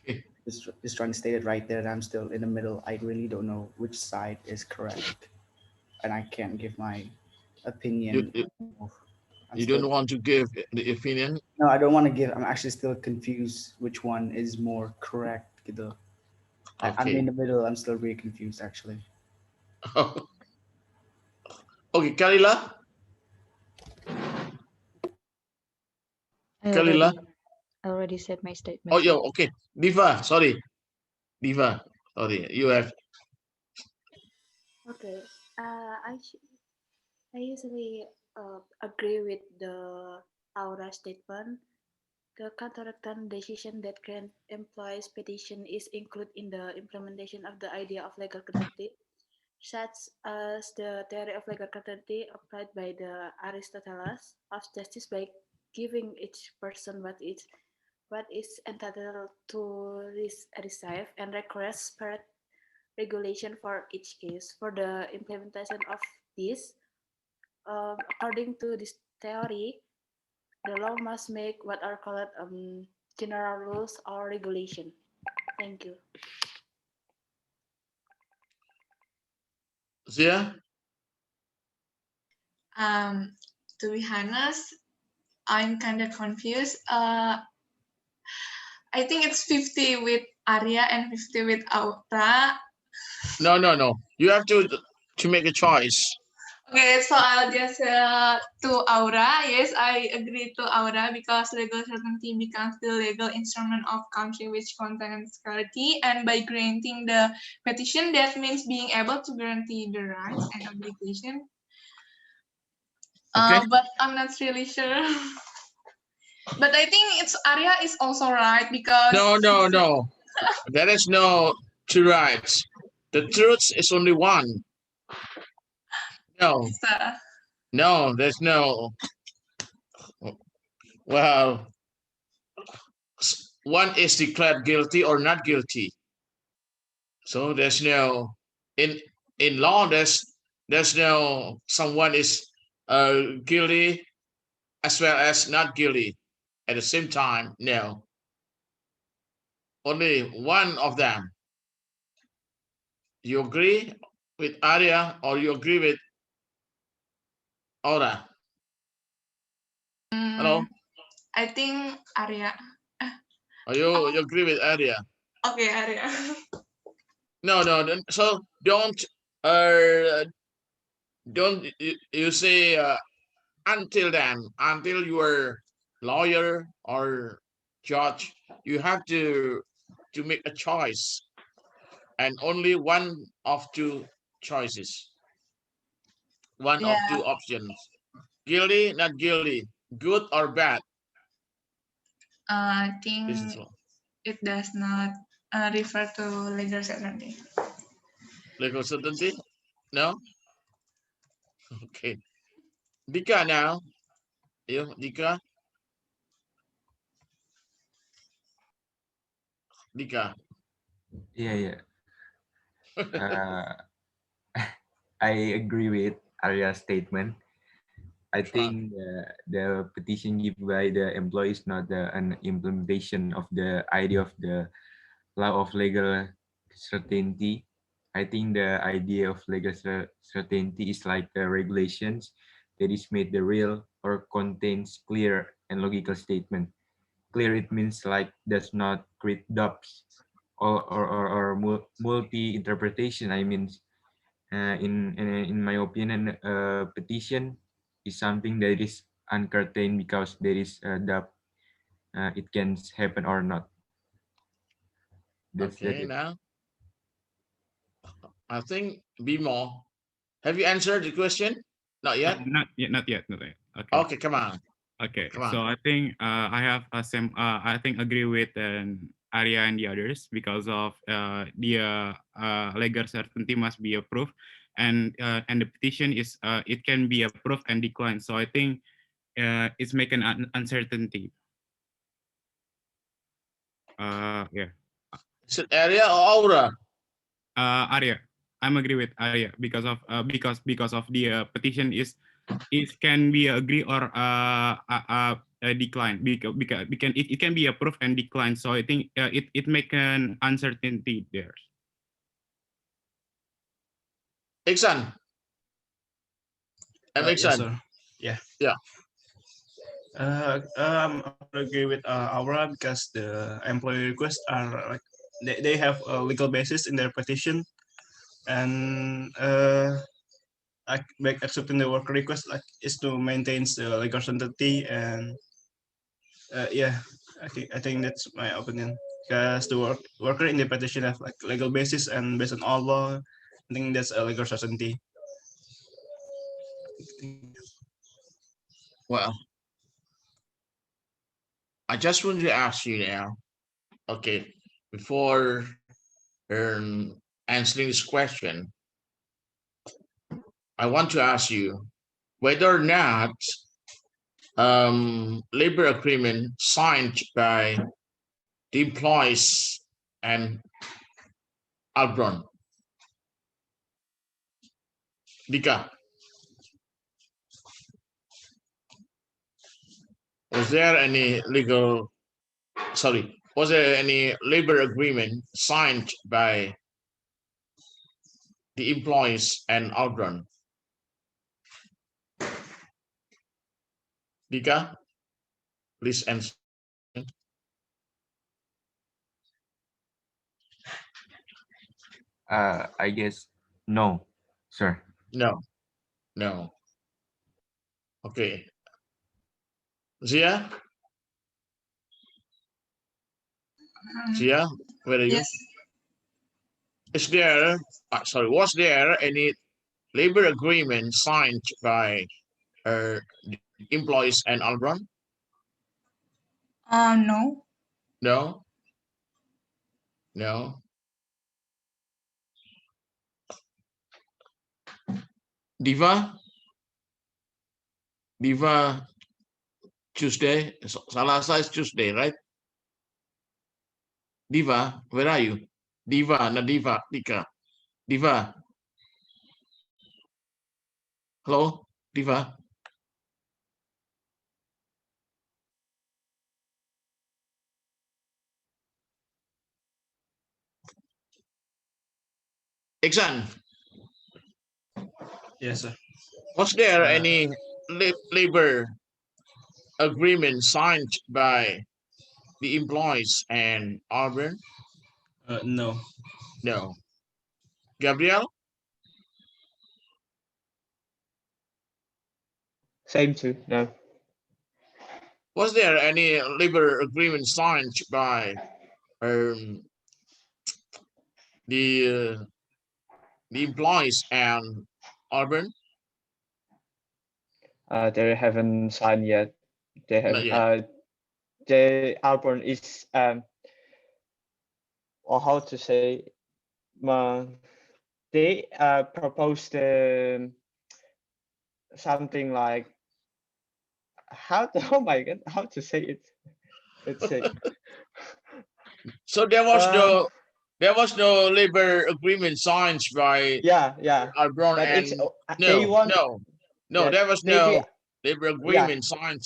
Speaker 1: Okay.
Speaker 2: Just trying to state it right there. That I'm still in the middle. I really don't know which side is correct, and I can't give my opinion.
Speaker 1: You don't want to give the opinion?
Speaker 2: No, I don't want to give. I'm actually still confused which one is more correct. Gitu. I'm
Speaker 1: Okay.
Speaker 2: in the middle. I'm still really confused actually.
Speaker 1: Okay, Kalila. Kalila.
Speaker 12: I already said my statement.
Speaker 1: Oh, yeah, okay. Diva, sorry. Diva, sorry. You have.
Speaker 7: Okay. I usually agree with the Aura statement. The contractant decision that grant employees petition is included in the implementation of the idea of legal certainty, such as the theory of legal certainty applied by the Aristoteles of justice by giving each person what is entitled to receive and requires per regulation for each case. For the implementation of this, according to this theory, the law must make what are called general rules or regulation. Thank you.
Speaker 1: Zia?
Speaker 4: To be honest, I'm kind of confused. I think it's 50 with Arya and 50 with Aura.
Speaker 1: No. You have to make a choice.
Speaker 4: Okay, so I'll just to Aura. Yes, I agree to Aura because legal certainty becomes the legal instrument of country which contains security, and by granting the petition, that means being able to guarantee the rights and obligation.
Speaker 1: Okay.
Speaker 4: But I'm not really sure. But I think it's Arya is also right because
Speaker 1: No. There is no two rights. The truth is only one. No, there's no. Well, one is declared guilty or not guilty. So there's no in law. There's no someone is guilty as well as not guilty at the same time. No, only one of them. You agree with Arya or you agree with Aura? Hello?
Speaker 4: I think Arya.
Speaker 1: Are you agree with Arya?
Speaker 4: Okay, Arya.
Speaker 1: No. So don't you say until then, until you are lawyer or judge, you have to make a choice, and only one of two choices, one of two options: guilty, not guilty, good or bad.
Speaker 4: I think it does not refer to legal certainty.
Speaker 1: Legal certainty? No? Okay. Dika now. You, Dika? Dika.
Speaker 13: Yeah. Uh, I agree with Arya's statement. I think the petition given by the employee is not an implementation of the idea of the law of legal certainty. I think the idea of legal certainty is like the regulations that is made the real or contains clear and logical statement. clear, it means like does not create doubts or multi interpretation. I mean, in my opinion, petition is something that is uncertain because there is a doubt it can happen or not. That's
Speaker 1: Okay,
Speaker 13: it.
Speaker 1: now I think be more. Have you answered the question? Not yet.
Speaker 10: Not yet, not yet, not yet. Okay.
Speaker 1: Okay, come on.
Speaker 10: Okay,
Speaker 1: Come on.
Speaker 10: so I think I have a same. I think agree with Arya and the others because of the legal certainty must be approved, and the petition is it can be approved and declined. So I think it's make an uncertainty. Yeah.
Speaker 1: Is it Area or Aura?
Speaker 10: Arya, I'm agree with Arya because of because of the petition is can be agree or decline because it can be approved and declined. So I think it make an uncertainty there.
Speaker 1: Iksan.
Speaker 14: Yes,
Speaker 1: Iksan.
Speaker 14: sir. Yeah.
Speaker 1: Yeah.
Speaker 14: I agree with Aura because the employee requests are like they have a legal basis in their petition, and like accepting the worker request like is to maintain the legal certainty, and yeah, I think that's my opinion because the worker in the petition have like legal basis, and based on all law, I think that's a legal certainty.
Speaker 1: Well, I just want to ask you now, okay, before answering this question, I want to ask you whether or not labor agreement signed by the employees and Albron. Dika, was there any was there any labor agreement signed by the employees and Albron? Dika, please answer.
Speaker 13: I guess no, sir.
Speaker 1: No. Okay. Zia? Zia, where are you?
Speaker 4: Yes.
Speaker 1: Was there any labor agreement signed by employees and Albron?
Speaker 4: No.
Speaker 1: No. Diva Tuesday. Salasa is Tuesday, right? Diva, where are you? Diva, Dika. Diva. Hello, Diva. Iksan.
Speaker 14: Yes, sir.
Speaker 1: Was there any labor agreement signed by the employees and Auburn?
Speaker 14: No.
Speaker 1: No. Gabriel?
Speaker 5: Same too. No.
Speaker 1: Was there any labor agreement signed by the employees and Auburn?
Speaker 5: They haven't signed yet. They have.
Speaker 1: Not yet.
Speaker 5: The Albron is or how to say, they proposed something like oh my god, how to say it? Let's see.
Speaker 1: So there was no labor agreement signed by Albron and there was no labor agreement signed.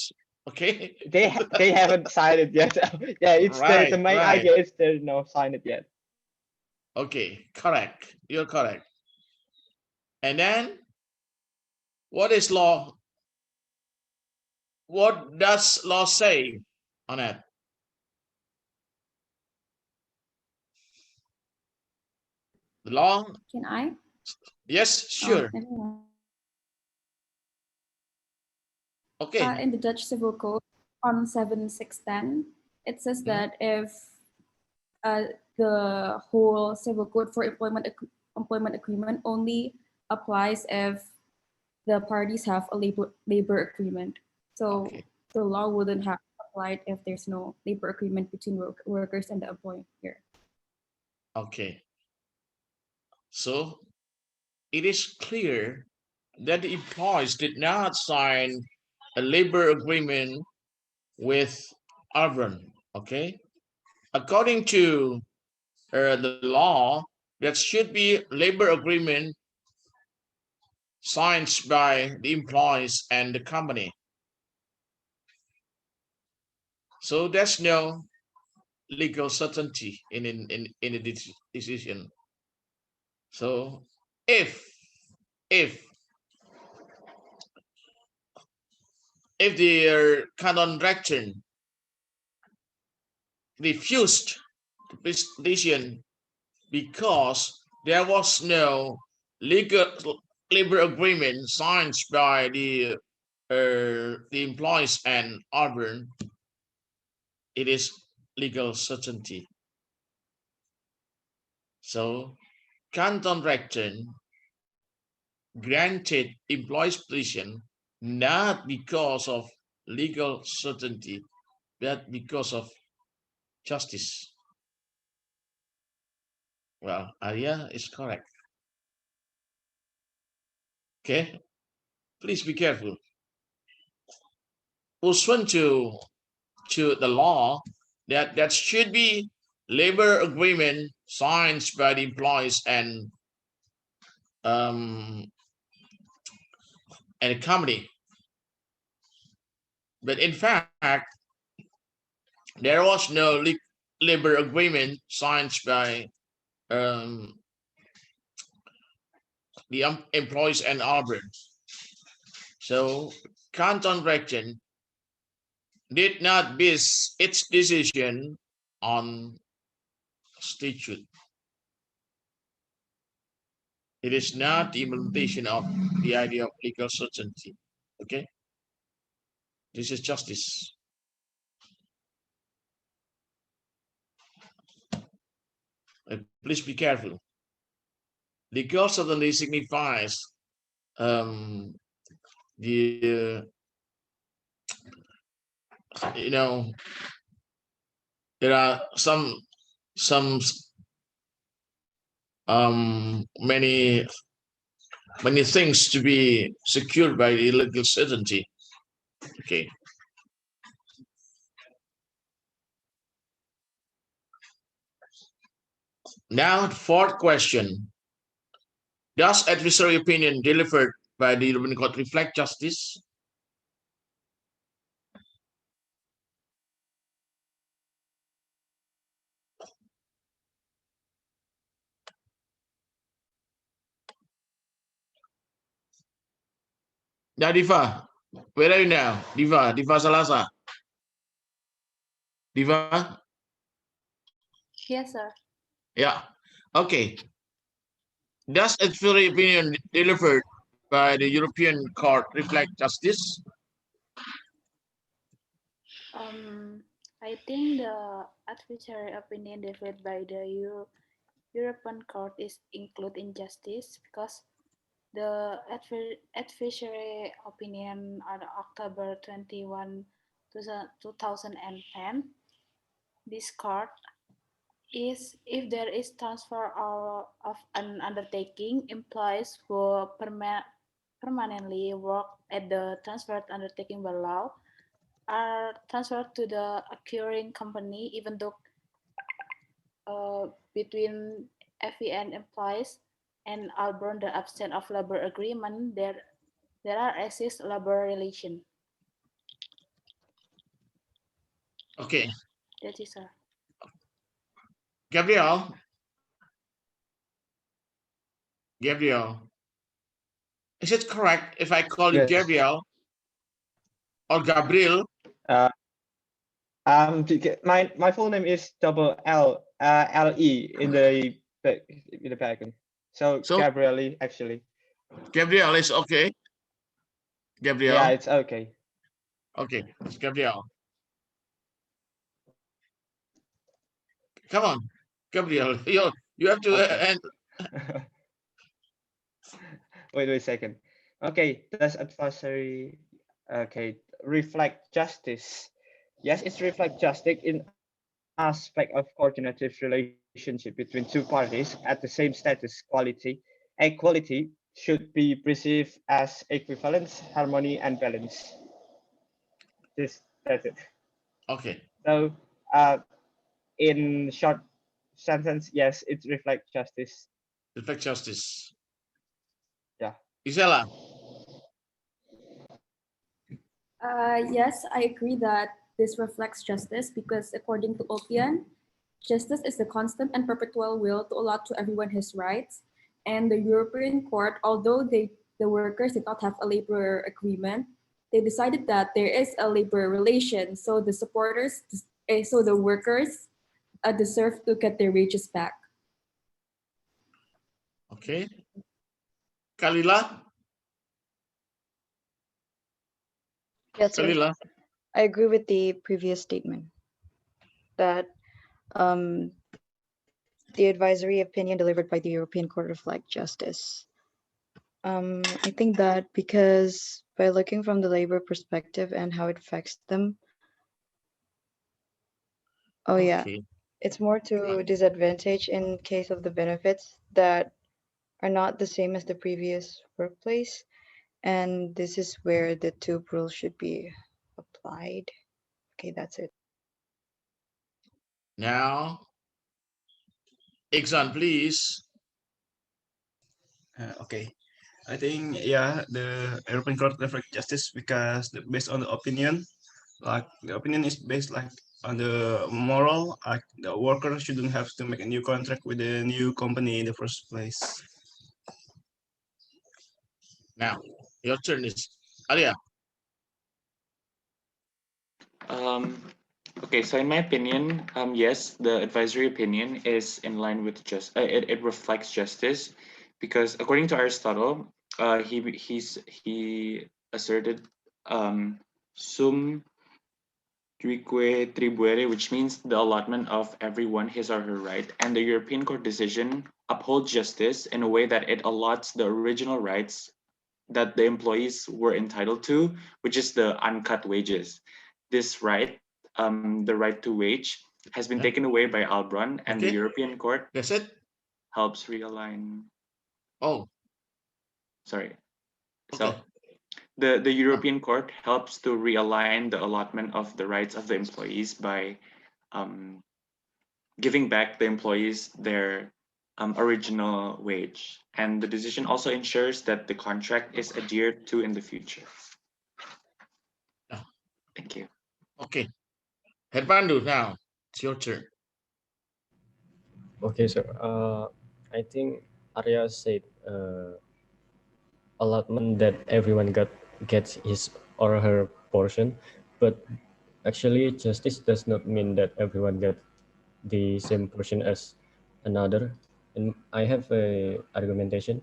Speaker 1: Okay.
Speaker 5: They haven't signed it yet. Yeah, it's
Speaker 1: right,
Speaker 5: the main
Speaker 1: right.
Speaker 5: idea is there's no signed it yet.
Speaker 1: Okay, correct. You're correct. And then what is law? What does law say on that? The law?
Speaker 3: Can I?
Speaker 1: Yes,
Speaker 3: Oh,
Speaker 1: sure.
Speaker 3: never mind.
Speaker 1: Okay.
Speaker 3: In the Dutch Civil Code on 7610, it says that if the whole civil code for employment agreement only applies if the parties have a labor agreement. So the law wouldn't have applied if there's no labor agreement between workers and the employer.
Speaker 1: Okay. So it is clear that the employees did not sign a labor agreement with Auburn. Okay. According to the law, that should be labor agreement signed by the employees and the company. So there's no legal certainty in a decision. So if the contractor refused the petition because there was no legal labor agreement signed by the employees and Auburn, it is legal certainty. So Canton Recton granted employees petition not because of legal certainty, but because of justice. Well, Arya is correct. Okay, please be careful. Pursuant to the law, that should be labor agreement signed by the employees and a company. But in fact, there was no labor agreement signed by the employees and Auburn. So Canton Recton did not base its decision on statute. It is not the implementation of the idea of legal certainty. Okay? This is justice. Please be careful. Legal certainty signifies the there are some many things to be secured by the legal certainty. Okay. Now, fourth question. Does advisory opinion delivered by the European Court reflect justice? Now, Diva, where are you now? Diva Salasa. Diva?
Speaker 7: Yes, sir.
Speaker 1: Yeah. Okay. Does advisory opinion delivered by the European Court reflect justice?
Speaker 7: I think the advisory opinion delivered by the European Court is included in justice because the advisory opinion on October 21, 2010, this court is if there is transfer of an undertaking, employees who permanently work at the transferred undertaking by law are transferred to the acquiring company, even though between FEN employees and Auburn the absence of labor agreement, there are exist labor relation.
Speaker 1: Okay.
Speaker 7: That is, sir.
Speaker 1: Gabriel, is it correct if I call you Gabriel or Gabriel?
Speaker 5: My full name is double L E in the in the background. So,
Speaker 1: So
Speaker 5: Gabrielle, actually.
Speaker 1: Gabriel is okay. Gabriel.
Speaker 5: Yeah, it's okay.
Speaker 1: Okay, it's Gabriel. Come on, Gabriel. You have to
Speaker 5: Okay.
Speaker 1: and
Speaker 5: Wait a second. Okay, does advisory reflect justice? Yes, it's reflect justice in aspect of coordinative relationship between two parties at the same status quality. Equality should be perceived as equivalence, harmony, and balance. That's it.
Speaker 1: okay.
Speaker 5: So, in short sentence, yes, it reflects justice.
Speaker 1: Reflect justice.
Speaker 5: Yeah.
Speaker 1: Isela.
Speaker 3: Yes, I agree that this reflects justice because according to Opian, justice is the constant and perpetual will to allot to everyone his rights. And the European Court, although the workers did not have a labor agreement, they decided that there is a labor relation. So the workers deserve to get their wages back.
Speaker 1: Okay. Kalila.
Speaker 12: Yes, sir.
Speaker 1: Kalila.
Speaker 12: I agree with the previous statement that um, the advisory opinion delivered by the European Court reflect justice. I think that because by looking from the labor perspective and how it affects them, oh yeah,
Speaker 1: Okay.
Speaker 12: it's more to disadvantage in case of the benefits that are not the same as the previous workplace. And this is where the two rules should be applied. Okay, that's it.
Speaker 1: Now, Iksan, please.
Speaker 14: Okay. I think the European Court reflect justice because based on the opinion, like the opinion is based like on the moral, like the worker shouldn't have to make a new contract with a new company in the first place.
Speaker 1: Now, your turn is Alia.
Speaker 6: Okay, so in my opinion, yes, the advisory opinion is in line with it reflects justice, because according to Aristotle, he asserted sum juique tribuere, which means the allotment of everyone his or her right, and the European Court decision upholds justice in a way that it allots the original rights that the employees were entitled to, which is the uncut wages. This right, the right to wage, has been taken away by Albron, and the
Speaker 1: Okay.
Speaker 6: European Court
Speaker 1: That's it.
Speaker 6: helps realign.
Speaker 1: Oh,
Speaker 6: Sorry.
Speaker 1: okay.
Speaker 6: So the European Court helps to realign the allotment of the rights of the employees by giving back the employees their original wage. And the decision also ensures that the contract is adhered to in the future. Thank you.
Speaker 1: Okay. Herpandu, now it's your turn.
Speaker 8: Okay, sir. I think Arya said allotment that everyone gets his or her portion, but actually justice does not mean that everyone gets the same portion as another. And I have a argumentation.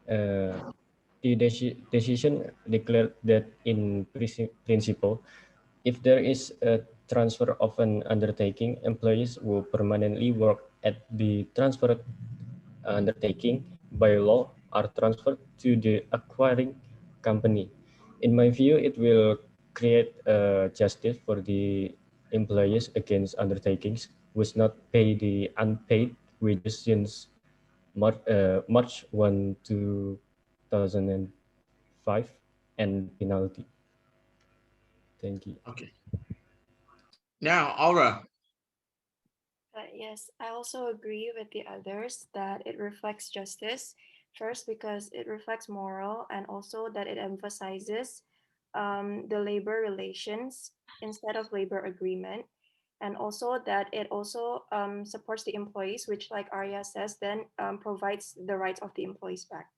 Speaker 8: The decision declared that in principle, if there is a transfer of an undertaking, employees will permanently work at the transferred undertaking by law are transferred to the acquiring company. In my view, it will create justice for the employees against undertakings which not pay the unpaid wages since March 1, 2005 and penalty. Thank you.
Speaker 1: Okay. Now, Aura.
Speaker 9: Yes, I also agree with the others that it reflects justice. First, because it reflects moral, and also that it emphasizes the labor relations instead of labor agreement, and also that it also supports the employees, which, like Arya says, then provides the rights of the employees back.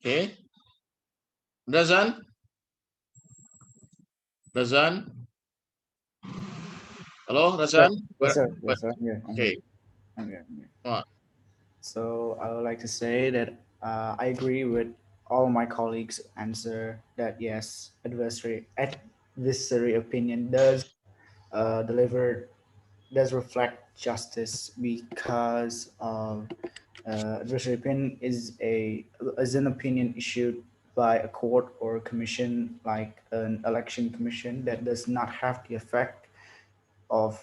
Speaker 1: Okay. Razan. Razan. Hello, Razan.
Speaker 15: Yes, sir. Yes, sir. Yeah.
Speaker 1: Okay.
Speaker 2: Okay.
Speaker 1: What?
Speaker 2: So I would like to say that I agree with all my colleagues' answer that yes, adversary opinion deliver does reflect justice because adversary opinion is an opinion issued by a court or a commission like an election commission that does not have the effect of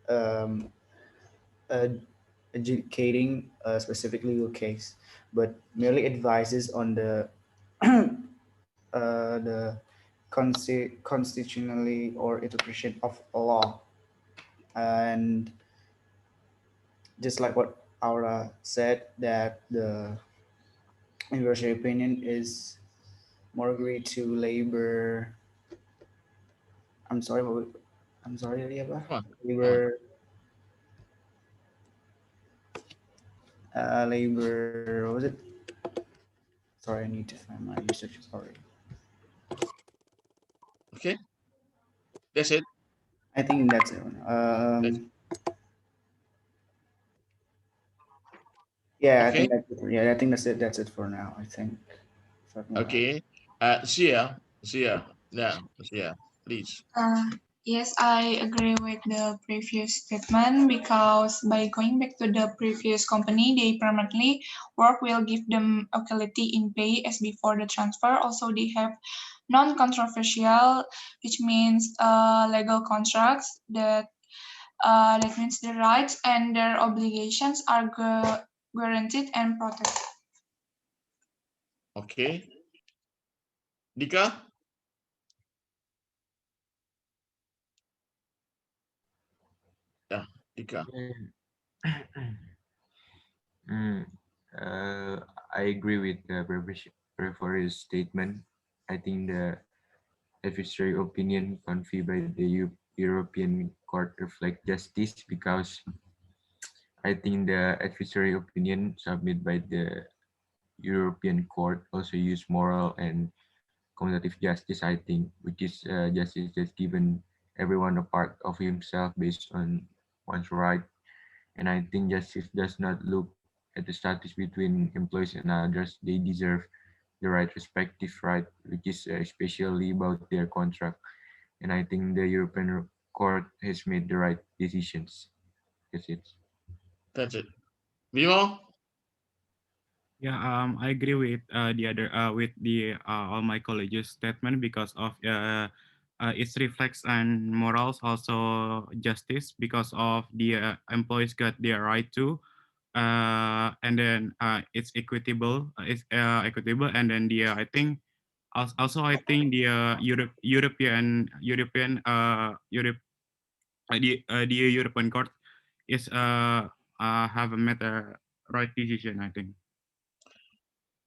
Speaker 2: um, adjudicating a specific legal case, but merely advises on the constitutionally or interpretation of a law. And just like what Aura said, that the universal opinion is more agreed to labor. I'm sorry, I'm sorry, Liaba.
Speaker 1: Come on.
Speaker 2: Labor, labor. What was it? Sorry, I need to find my research. Sorry.
Speaker 1: Okay. That's it.
Speaker 2: I think that's it. Yeah, I
Speaker 1: Okay.
Speaker 2: think that's it. Yeah, I think that's it. That's it for now. I think.
Speaker 1: Okay. Zia. Now, Zia, please.
Speaker 4: Yes, I agree with the previous statement because by going back to the previous company, they permanently work will give them equality in pay as before the transfer. Also, they have non-controversial, which means legal contracts that means the rights and their obligations are guaranteed and protected.
Speaker 1: Okay. Dika? Yeah, Dika.
Speaker 13: Mm, I agree with the previous statement. I think the advisory opinion conveyed by the European Court reflect justice because I think the advisory opinion submitted by the European Court also use moral and commutative justice, I think, which is justice that's given everyone a part of himself based on one's right. And I think justice does not look at the status between employees and others. They deserve the right respective right, which is especially about their contract. And I think the European Court has made the right decisions. That's it.
Speaker 1: That's it. Bimo?
Speaker 10: Yeah, I agree with the other with the all my colleagues' statement because of it reflects on morals, also justice because of the employees got their right to, and then it's equitable, and then the I think also I think the the European court is have made a right decision, I think.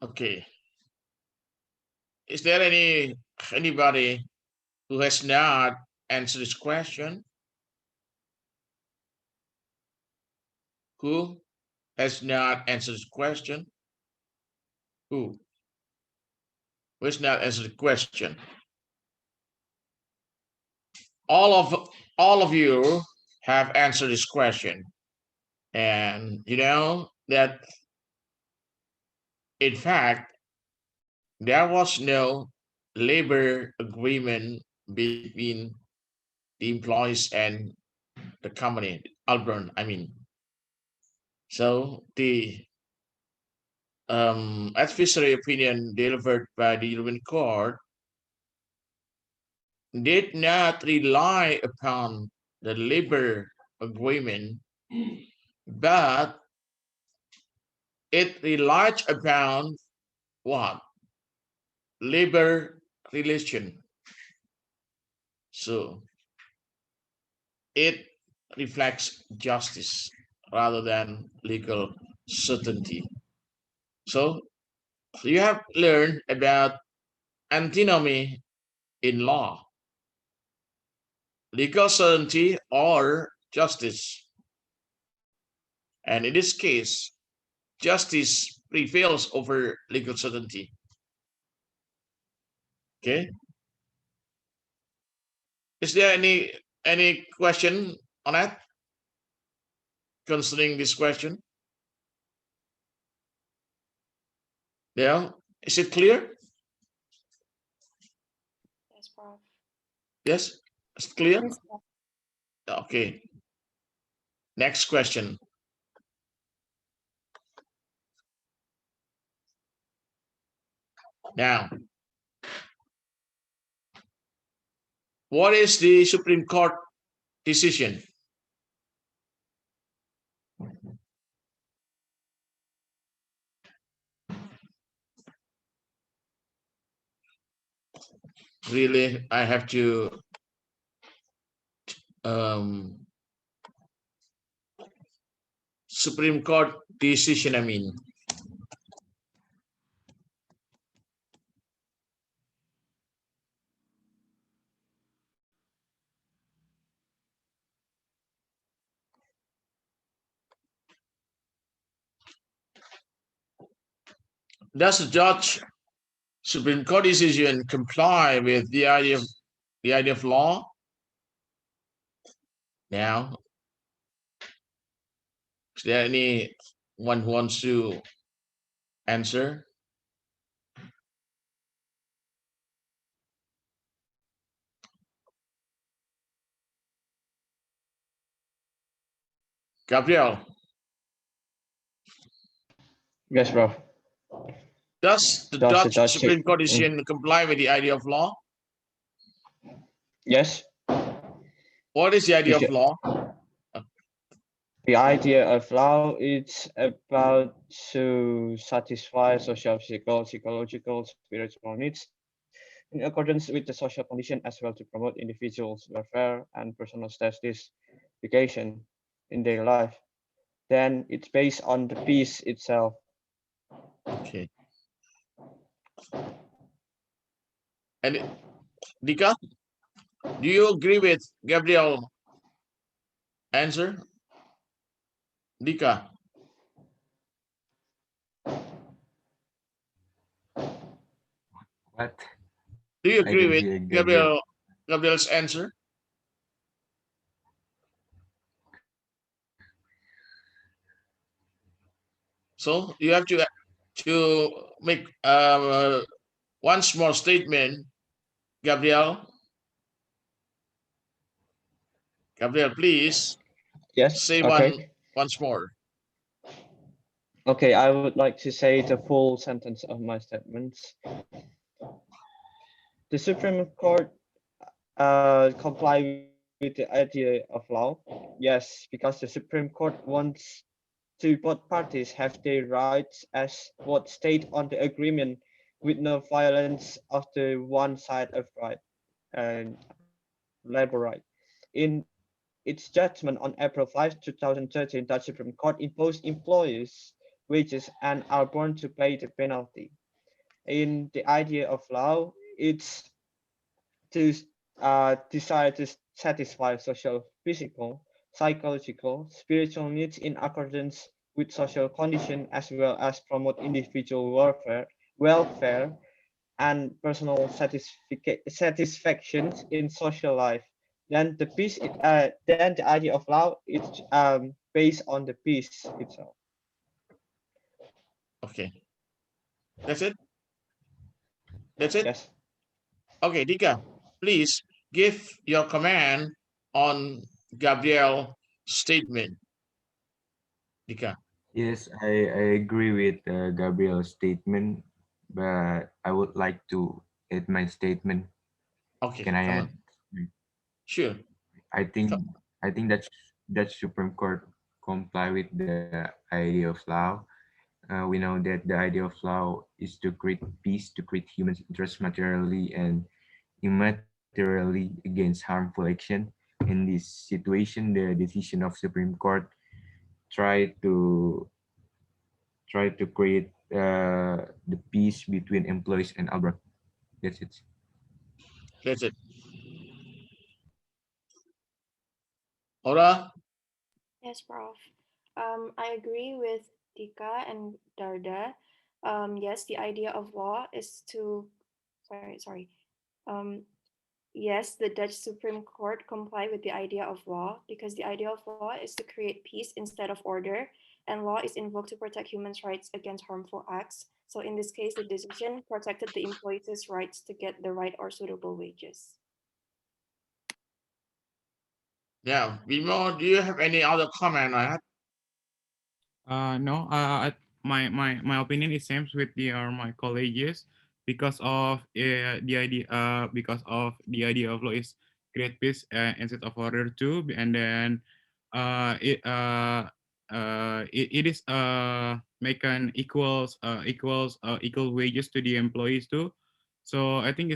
Speaker 1: Okay. Is there anybody who has not answered this question? Who has not answered this question? Who? Who has not answered the question? All of you have answered this question. And you know that in fact there was no labor agreement between the employees and the company, Albron, I mean. So the advisory opinion delivered by the European Court did not rely upon the labor agreement, but it relied upon what? Labor relation. So it reflects justice rather than legal certainty. So you have learned about antinomy in law, legal certainty or justice. And in this case, justice prevails over legal certainty. Okay. Is there any question on that? concerning this question? Yeah, is it clear?
Speaker 9: Yes, Prof.
Speaker 1: Yes, it's clear?
Speaker 3: Yes, Prof.
Speaker 1: Okay. Next question. Now, what is the Supreme Court decision? Really, I have to Supreme Court decision, I mean. Does the judge Supreme Court decision comply with the idea of law? Now, is there anyone who wants to answer? Gabriel,
Speaker 5: Yes, bro.
Speaker 1: does the
Speaker 5: Does the
Speaker 1: Dutch
Speaker 5: judge
Speaker 1: Supreme Court decision comply with the idea of law?
Speaker 5: Yes.
Speaker 1: What is the idea
Speaker 5: Is
Speaker 1: of law?
Speaker 5: The idea of law is about to satisfy social, psychological, spiritual needs in accordance with the social condition, as well to promote individuals' welfare and personal satisfaction in their life. Then it's based on the peace itself.
Speaker 1: Okay. And Dika, do you agree with Gabriel answer? Dika.
Speaker 13: What?
Speaker 1: Do you
Speaker 13: I
Speaker 1: agree
Speaker 13: can
Speaker 1: with
Speaker 13: hear Gabriel.
Speaker 1: Gabriel's answer? So you have to make once more statement, Gabriel. Gabriel, please.
Speaker 5: Yes.
Speaker 1: Say
Speaker 5: Okay.
Speaker 1: once more.
Speaker 5: Okay, I would like to say the full sentence of my statements. The Supreme Court comply with the idea of law. Yes, because the Supreme Court wants to both parties have their rights as what state on the agreement with no violence of the one side of right and labor right. In its judgment on April 5, 2013, the Supreme Court imposed employees' wages and are bound to pay the penalty. In the idea of law, it's to desire to satisfy social, physical, psychological, spiritual needs in accordance with social condition, as well as promote individual welfare and personal satisfactions in social life. Then then the idea of law is based on the peace itself.
Speaker 1: Okay. That's it? That's it?
Speaker 5: Yes.
Speaker 1: Okay, Dika, please give your comment on Gabriel's statement. Dika.
Speaker 13: Yes, I agree with Gabriel's statement, but I would like to add my statement.
Speaker 1: Okay,
Speaker 13: Can I
Speaker 1: come
Speaker 13: add?
Speaker 1: on. Sure.
Speaker 13: I think I think that Supreme Court comply with the idea of law. We know that the idea of law is to create peace, to create human interest materially and immaterially against harmful action. In this situation, the decision of Supreme Court try to create the peace between employees and Albert. That's it.
Speaker 1: That's it. Ora?
Speaker 9: Yes, Prof. I agree with Dika and Darda. Yes, the idea of law is to, sorry. yes, the Dutch Supreme Court comply with the idea of law because the idea of law is to create peace instead of order, and law is invoked to protect human rights against harmful acts. So in this case, the decision protected the employees' rights to get the right or suitable wages.
Speaker 1: Yeah, Bimo, do you have any other comment on that?
Speaker 10: No, my opinion is same with my colleagues because of the idea of law is create peace instead of order too, and then it is make an equal wages to the employees too. So I think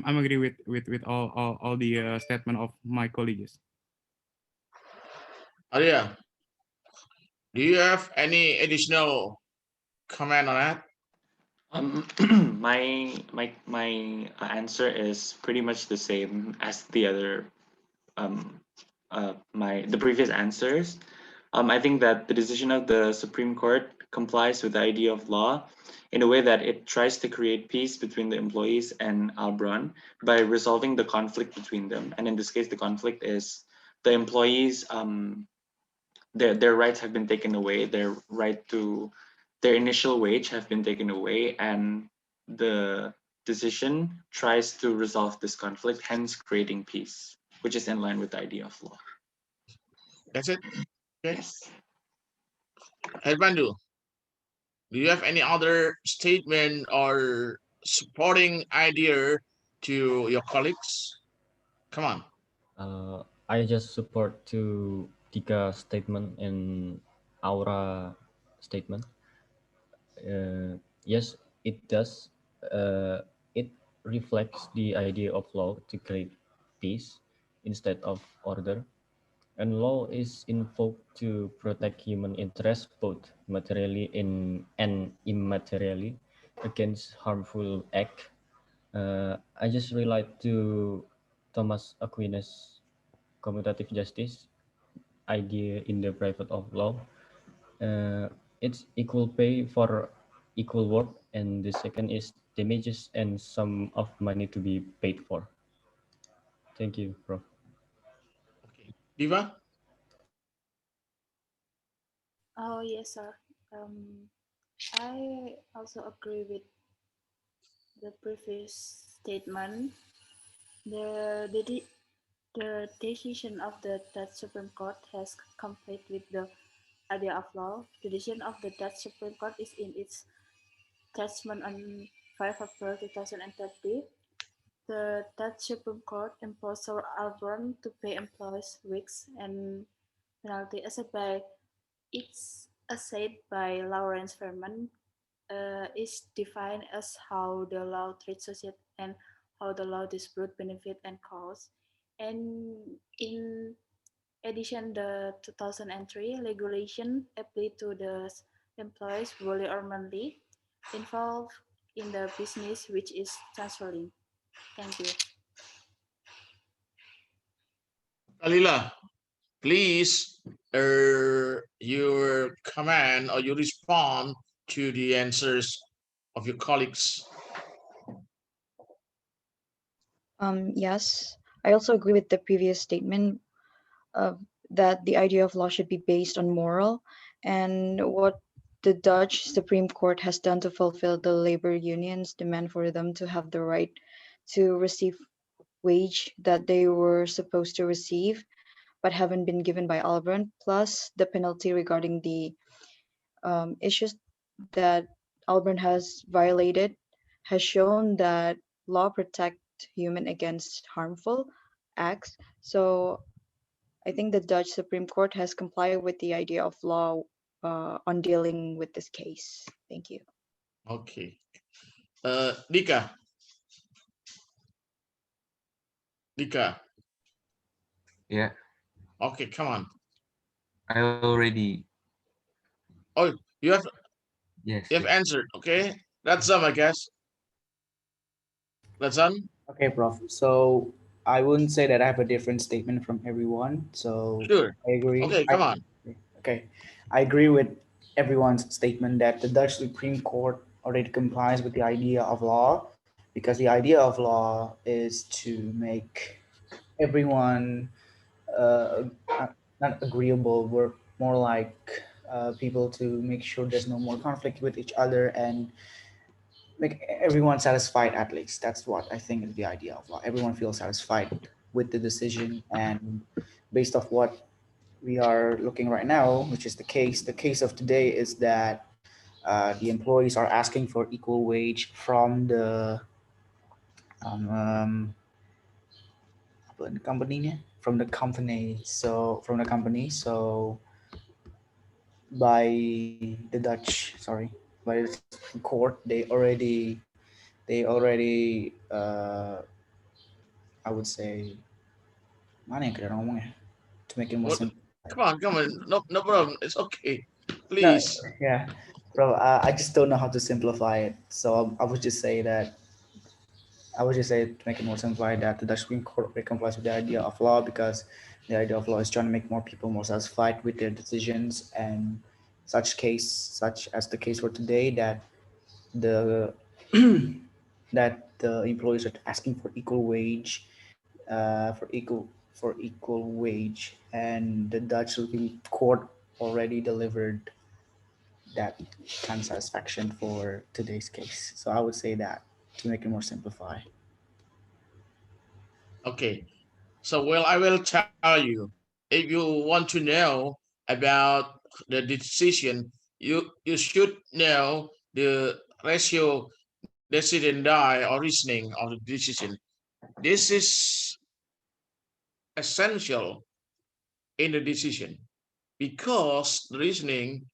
Speaker 10: I'm agree with all the statement of my colleagues.
Speaker 1: Arya, do you have any additional comment on that?
Speaker 6: My answer is pretty much the same as the other the previous answers. I think that the decision of the Supreme Court complies with the idea of law in a way that it tries to create peace between the employees and Albron by resolving the conflict between them. And in this case, the conflict is the employees, their rights have been taken away, their right to their initial wage have been taken away, and the decision tries to resolve this conflict, hence creating peace, which is in line with the idea of law.
Speaker 1: That's it? Okay.
Speaker 6: Yes.
Speaker 1: Herbandu, do you have any other statement or supporting idea to your colleagues? Come on.
Speaker 8: I just support to Tika statement and Aura statement. Yes, it does. It reflects the idea of law to create peace instead of order. And law is invoked to protect human interests both materially and immaterially against harmful act. I just relate to Thomas Aquinas' commutative justice idea in the private of law. It's equal pay for equal work, and the second is damages and sum of money to be paid for. Thank you, Prof.
Speaker 1: Okay. Diva?
Speaker 7: Oh, yes, sir. I also agree with the previous statement. The decision of the Dutch Supreme Court has complied with the idea of law. The decision of the Dutch Supreme Court is in its judgment on 5 April 2030. The Dutch Supreme Court imposed Albron to pay employees weeks and penalty asset by it's asset by Lawrence Fairman is defined as how the law treats society and how the law distributes benefit and costs. And in addition, the 2003 regulation applied to the employees fully or monthly involved in the business which is transferring. Thank you.
Speaker 1: Kalila, please your comment or you respond to the answers of your colleagues.
Speaker 12: Yes, I also agree with the previous statement that the idea of law should be based on moral, and what the Dutch Supreme Court has done to fulfill the labor unions' demand for them to have the right to receive wage that they were supposed to receive but haven't been given by Albron, plus the penalty regarding the issues that Albron has violated, has shown that law protect human against harmful acts. So I think the Dutch Supreme Court has complied with the idea of law on dealing with this case. Thank you.
Speaker 1: Okay. Dika. Dika.
Speaker 13: Yeah,
Speaker 1: Okay, come on.
Speaker 13: I already,
Speaker 1: Oh, you have
Speaker 13: yes,
Speaker 1: you have
Speaker 13: yes.
Speaker 1: answered. Okay, that's I guess. That's
Speaker 2: Okay, Prof. So I wouldn't say that I have a different statement from everyone. So
Speaker 1: Sure.
Speaker 2: I agree.
Speaker 1: Okay, come on.
Speaker 2: Okay, I agree with everyone's statement that the Dutch Supreme Court already complies with the idea of law, because the idea of law is to make everyone not agreeable, work more like people, to make sure there's no more conflict with each other and make everyone satisfied. At least that's what I think is the idea of law. Everyone feels satisfied with the decision, and based off what we are looking right now, which is the case of today is that the employees are asking for equal wage from the um, apa ni company-nya? From the company. So from the company. So by the Dutch, sorry, by the court, they already I would say, mana yang kita ngomong ya, to make it more
Speaker 1: What?
Speaker 2: simple.
Speaker 1: Come on, no problem. It's okay.
Speaker 2: No,
Speaker 1: Please.
Speaker 2: yeah, bro. I just don't know how to simplify it. So I would just say that to make it more simplified, that the Dutch Supreme Court complies with the idea of law, because the idea of law is trying to make more people more satisfied with their decisions, and such as the case for today, that the that the employees are asking for equal wage, for equal wage, and the Dutch Supreme Court already delivered that kind of satisfaction for today's case. So I would say that, to make it more simplified.
Speaker 1: Okay. So, well, I will tell you, if you want to know about the decision, you should know the ratio decision die or reasoning of the decision. This is essential in the decision, because the reasoning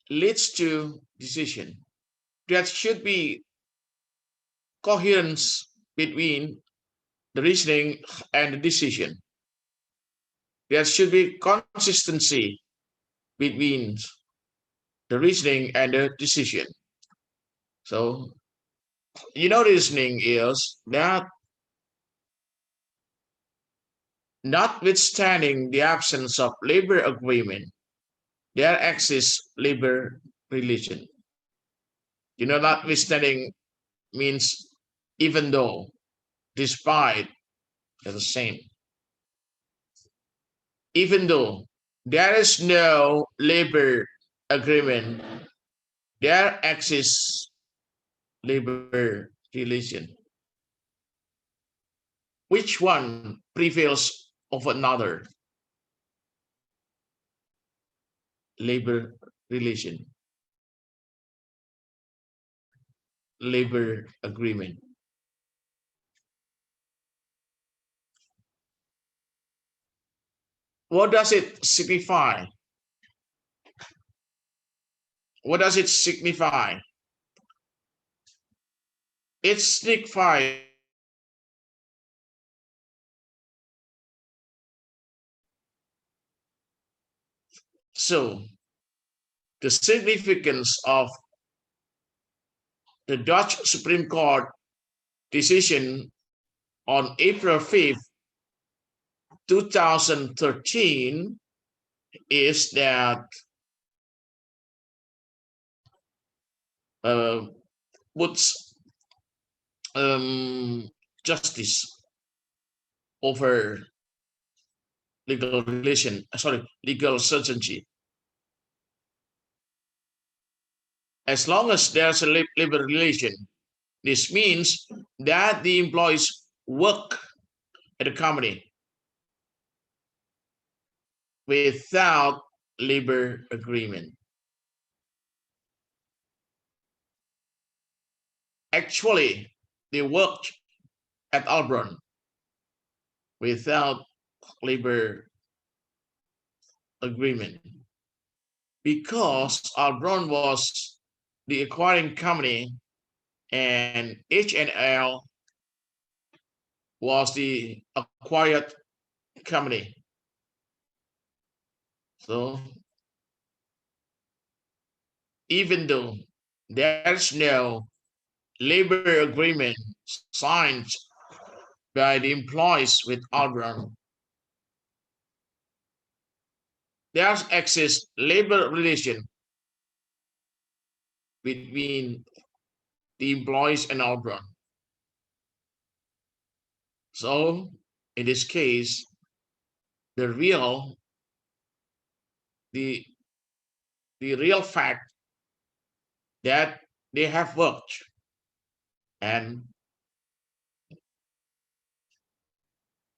Speaker 1: leads to decision. There should be coherence between the reasoning and the decision. There should be consistency between the reasoning and the decision. So, reasoning is that, notwithstanding the absence of labor agreement, there exists labor relation. Notwithstanding means even though, despite, they're the same. Even though there is no labor agreement, there exists labor relation. Which one prevails over another? Labor relation. Labor agreement. What does it signify? What does it signify? It signifies so the significance of the Dutch Supreme Court decision on April 5th, 2013 is that puts justice over legal certainty. As long as there's a labor relation, this means that the employees work at the company without labor agreement. Actually, they worked at Albron without labor agreement, because Albron was the acquiring company and H&L was the acquired company. So even though there's no labor agreement signed by the employees with Albron, there exists labor relation between the employees and Albron. So in this case, the real fact that they have worked and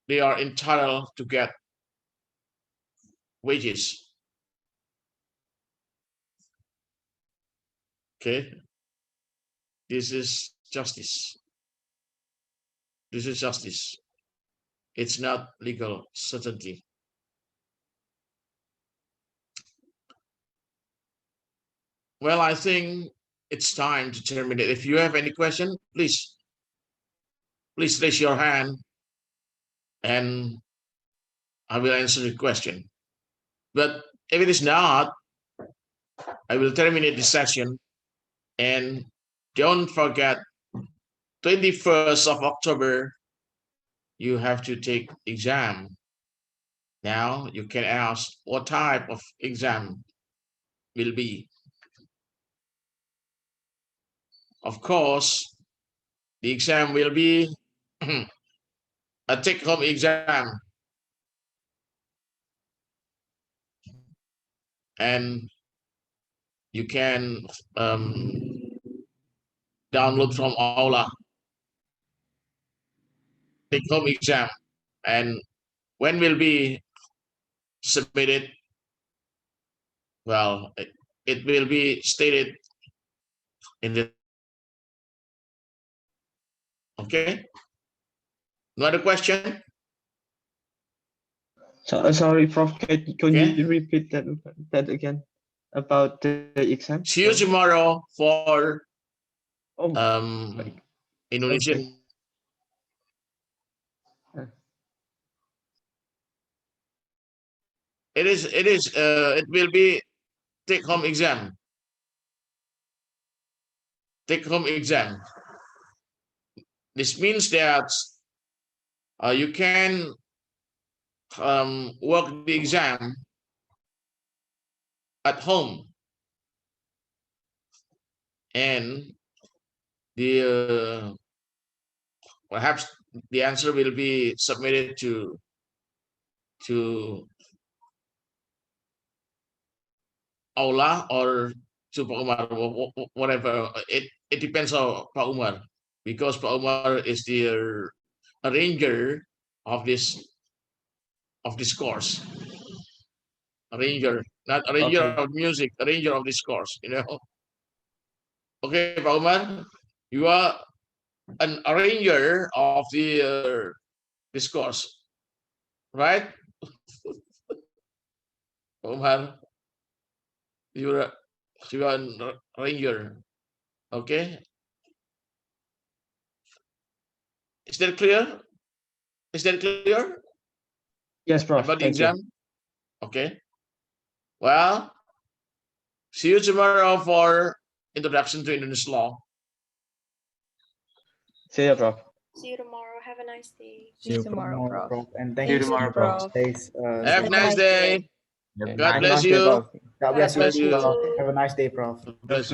Speaker 1: they are entitled to get wages. Okay, this is justice. This is justice. It's not legal certainty. Well, I think it's time to terminate. If you have any question, please raise your hand and I will answer the question. But if it is not, I will terminate the session. And don't forget, 21st of October, you have to take exam. Now you can ask what type of exam will be. Of course, the exam will be a take-home exam. And you can download from Aula. Take-home exam. And when will be submitted? Well, it will be stated in the. Okay. Another question?
Speaker 5: So, sorry, Prof. Can you repeat that again about the exam?
Speaker 1: See you tomorrow for Indonesian.
Speaker 5: Okay.
Speaker 1: It will be take-home exam. Take-home exam. This means that you can work the exam at home, and the perhaps the answer will be submitted to Aula or to Pak Umar, whatever. It depends on Pak Umar, because Pak Umar is the arranger of this course. Arranger, not arranger
Speaker 5: Okay.
Speaker 1: of music, arranger of this course, you know. Okay, Pak Umar, you are an arranger of the this course, right? Pak Umar, you are an arranger. Okay. Is that clear? Is that clear?
Speaker 5: Yes, Prof.
Speaker 1: About the
Speaker 5: Thank you.
Speaker 1: exam? Okay. Well, see you tomorrow for Introduction to Indonesian Law.
Speaker 5: See you, Prof.
Speaker 9: See you tomorrow. Have a nice day.
Speaker 12: See you tomorrow, Prof.
Speaker 2: And thank
Speaker 12: See
Speaker 2: you
Speaker 12: you
Speaker 2: so much,
Speaker 12: tomorrow,
Speaker 2: Prof.
Speaker 12: Prof.
Speaker 1: Have a nice day. God bless you.
Speaker 2: God bless you.
Speaker 1: God bless you.
Speaker 2: Have a nice day, Prof.
Speaker 1: God bless you.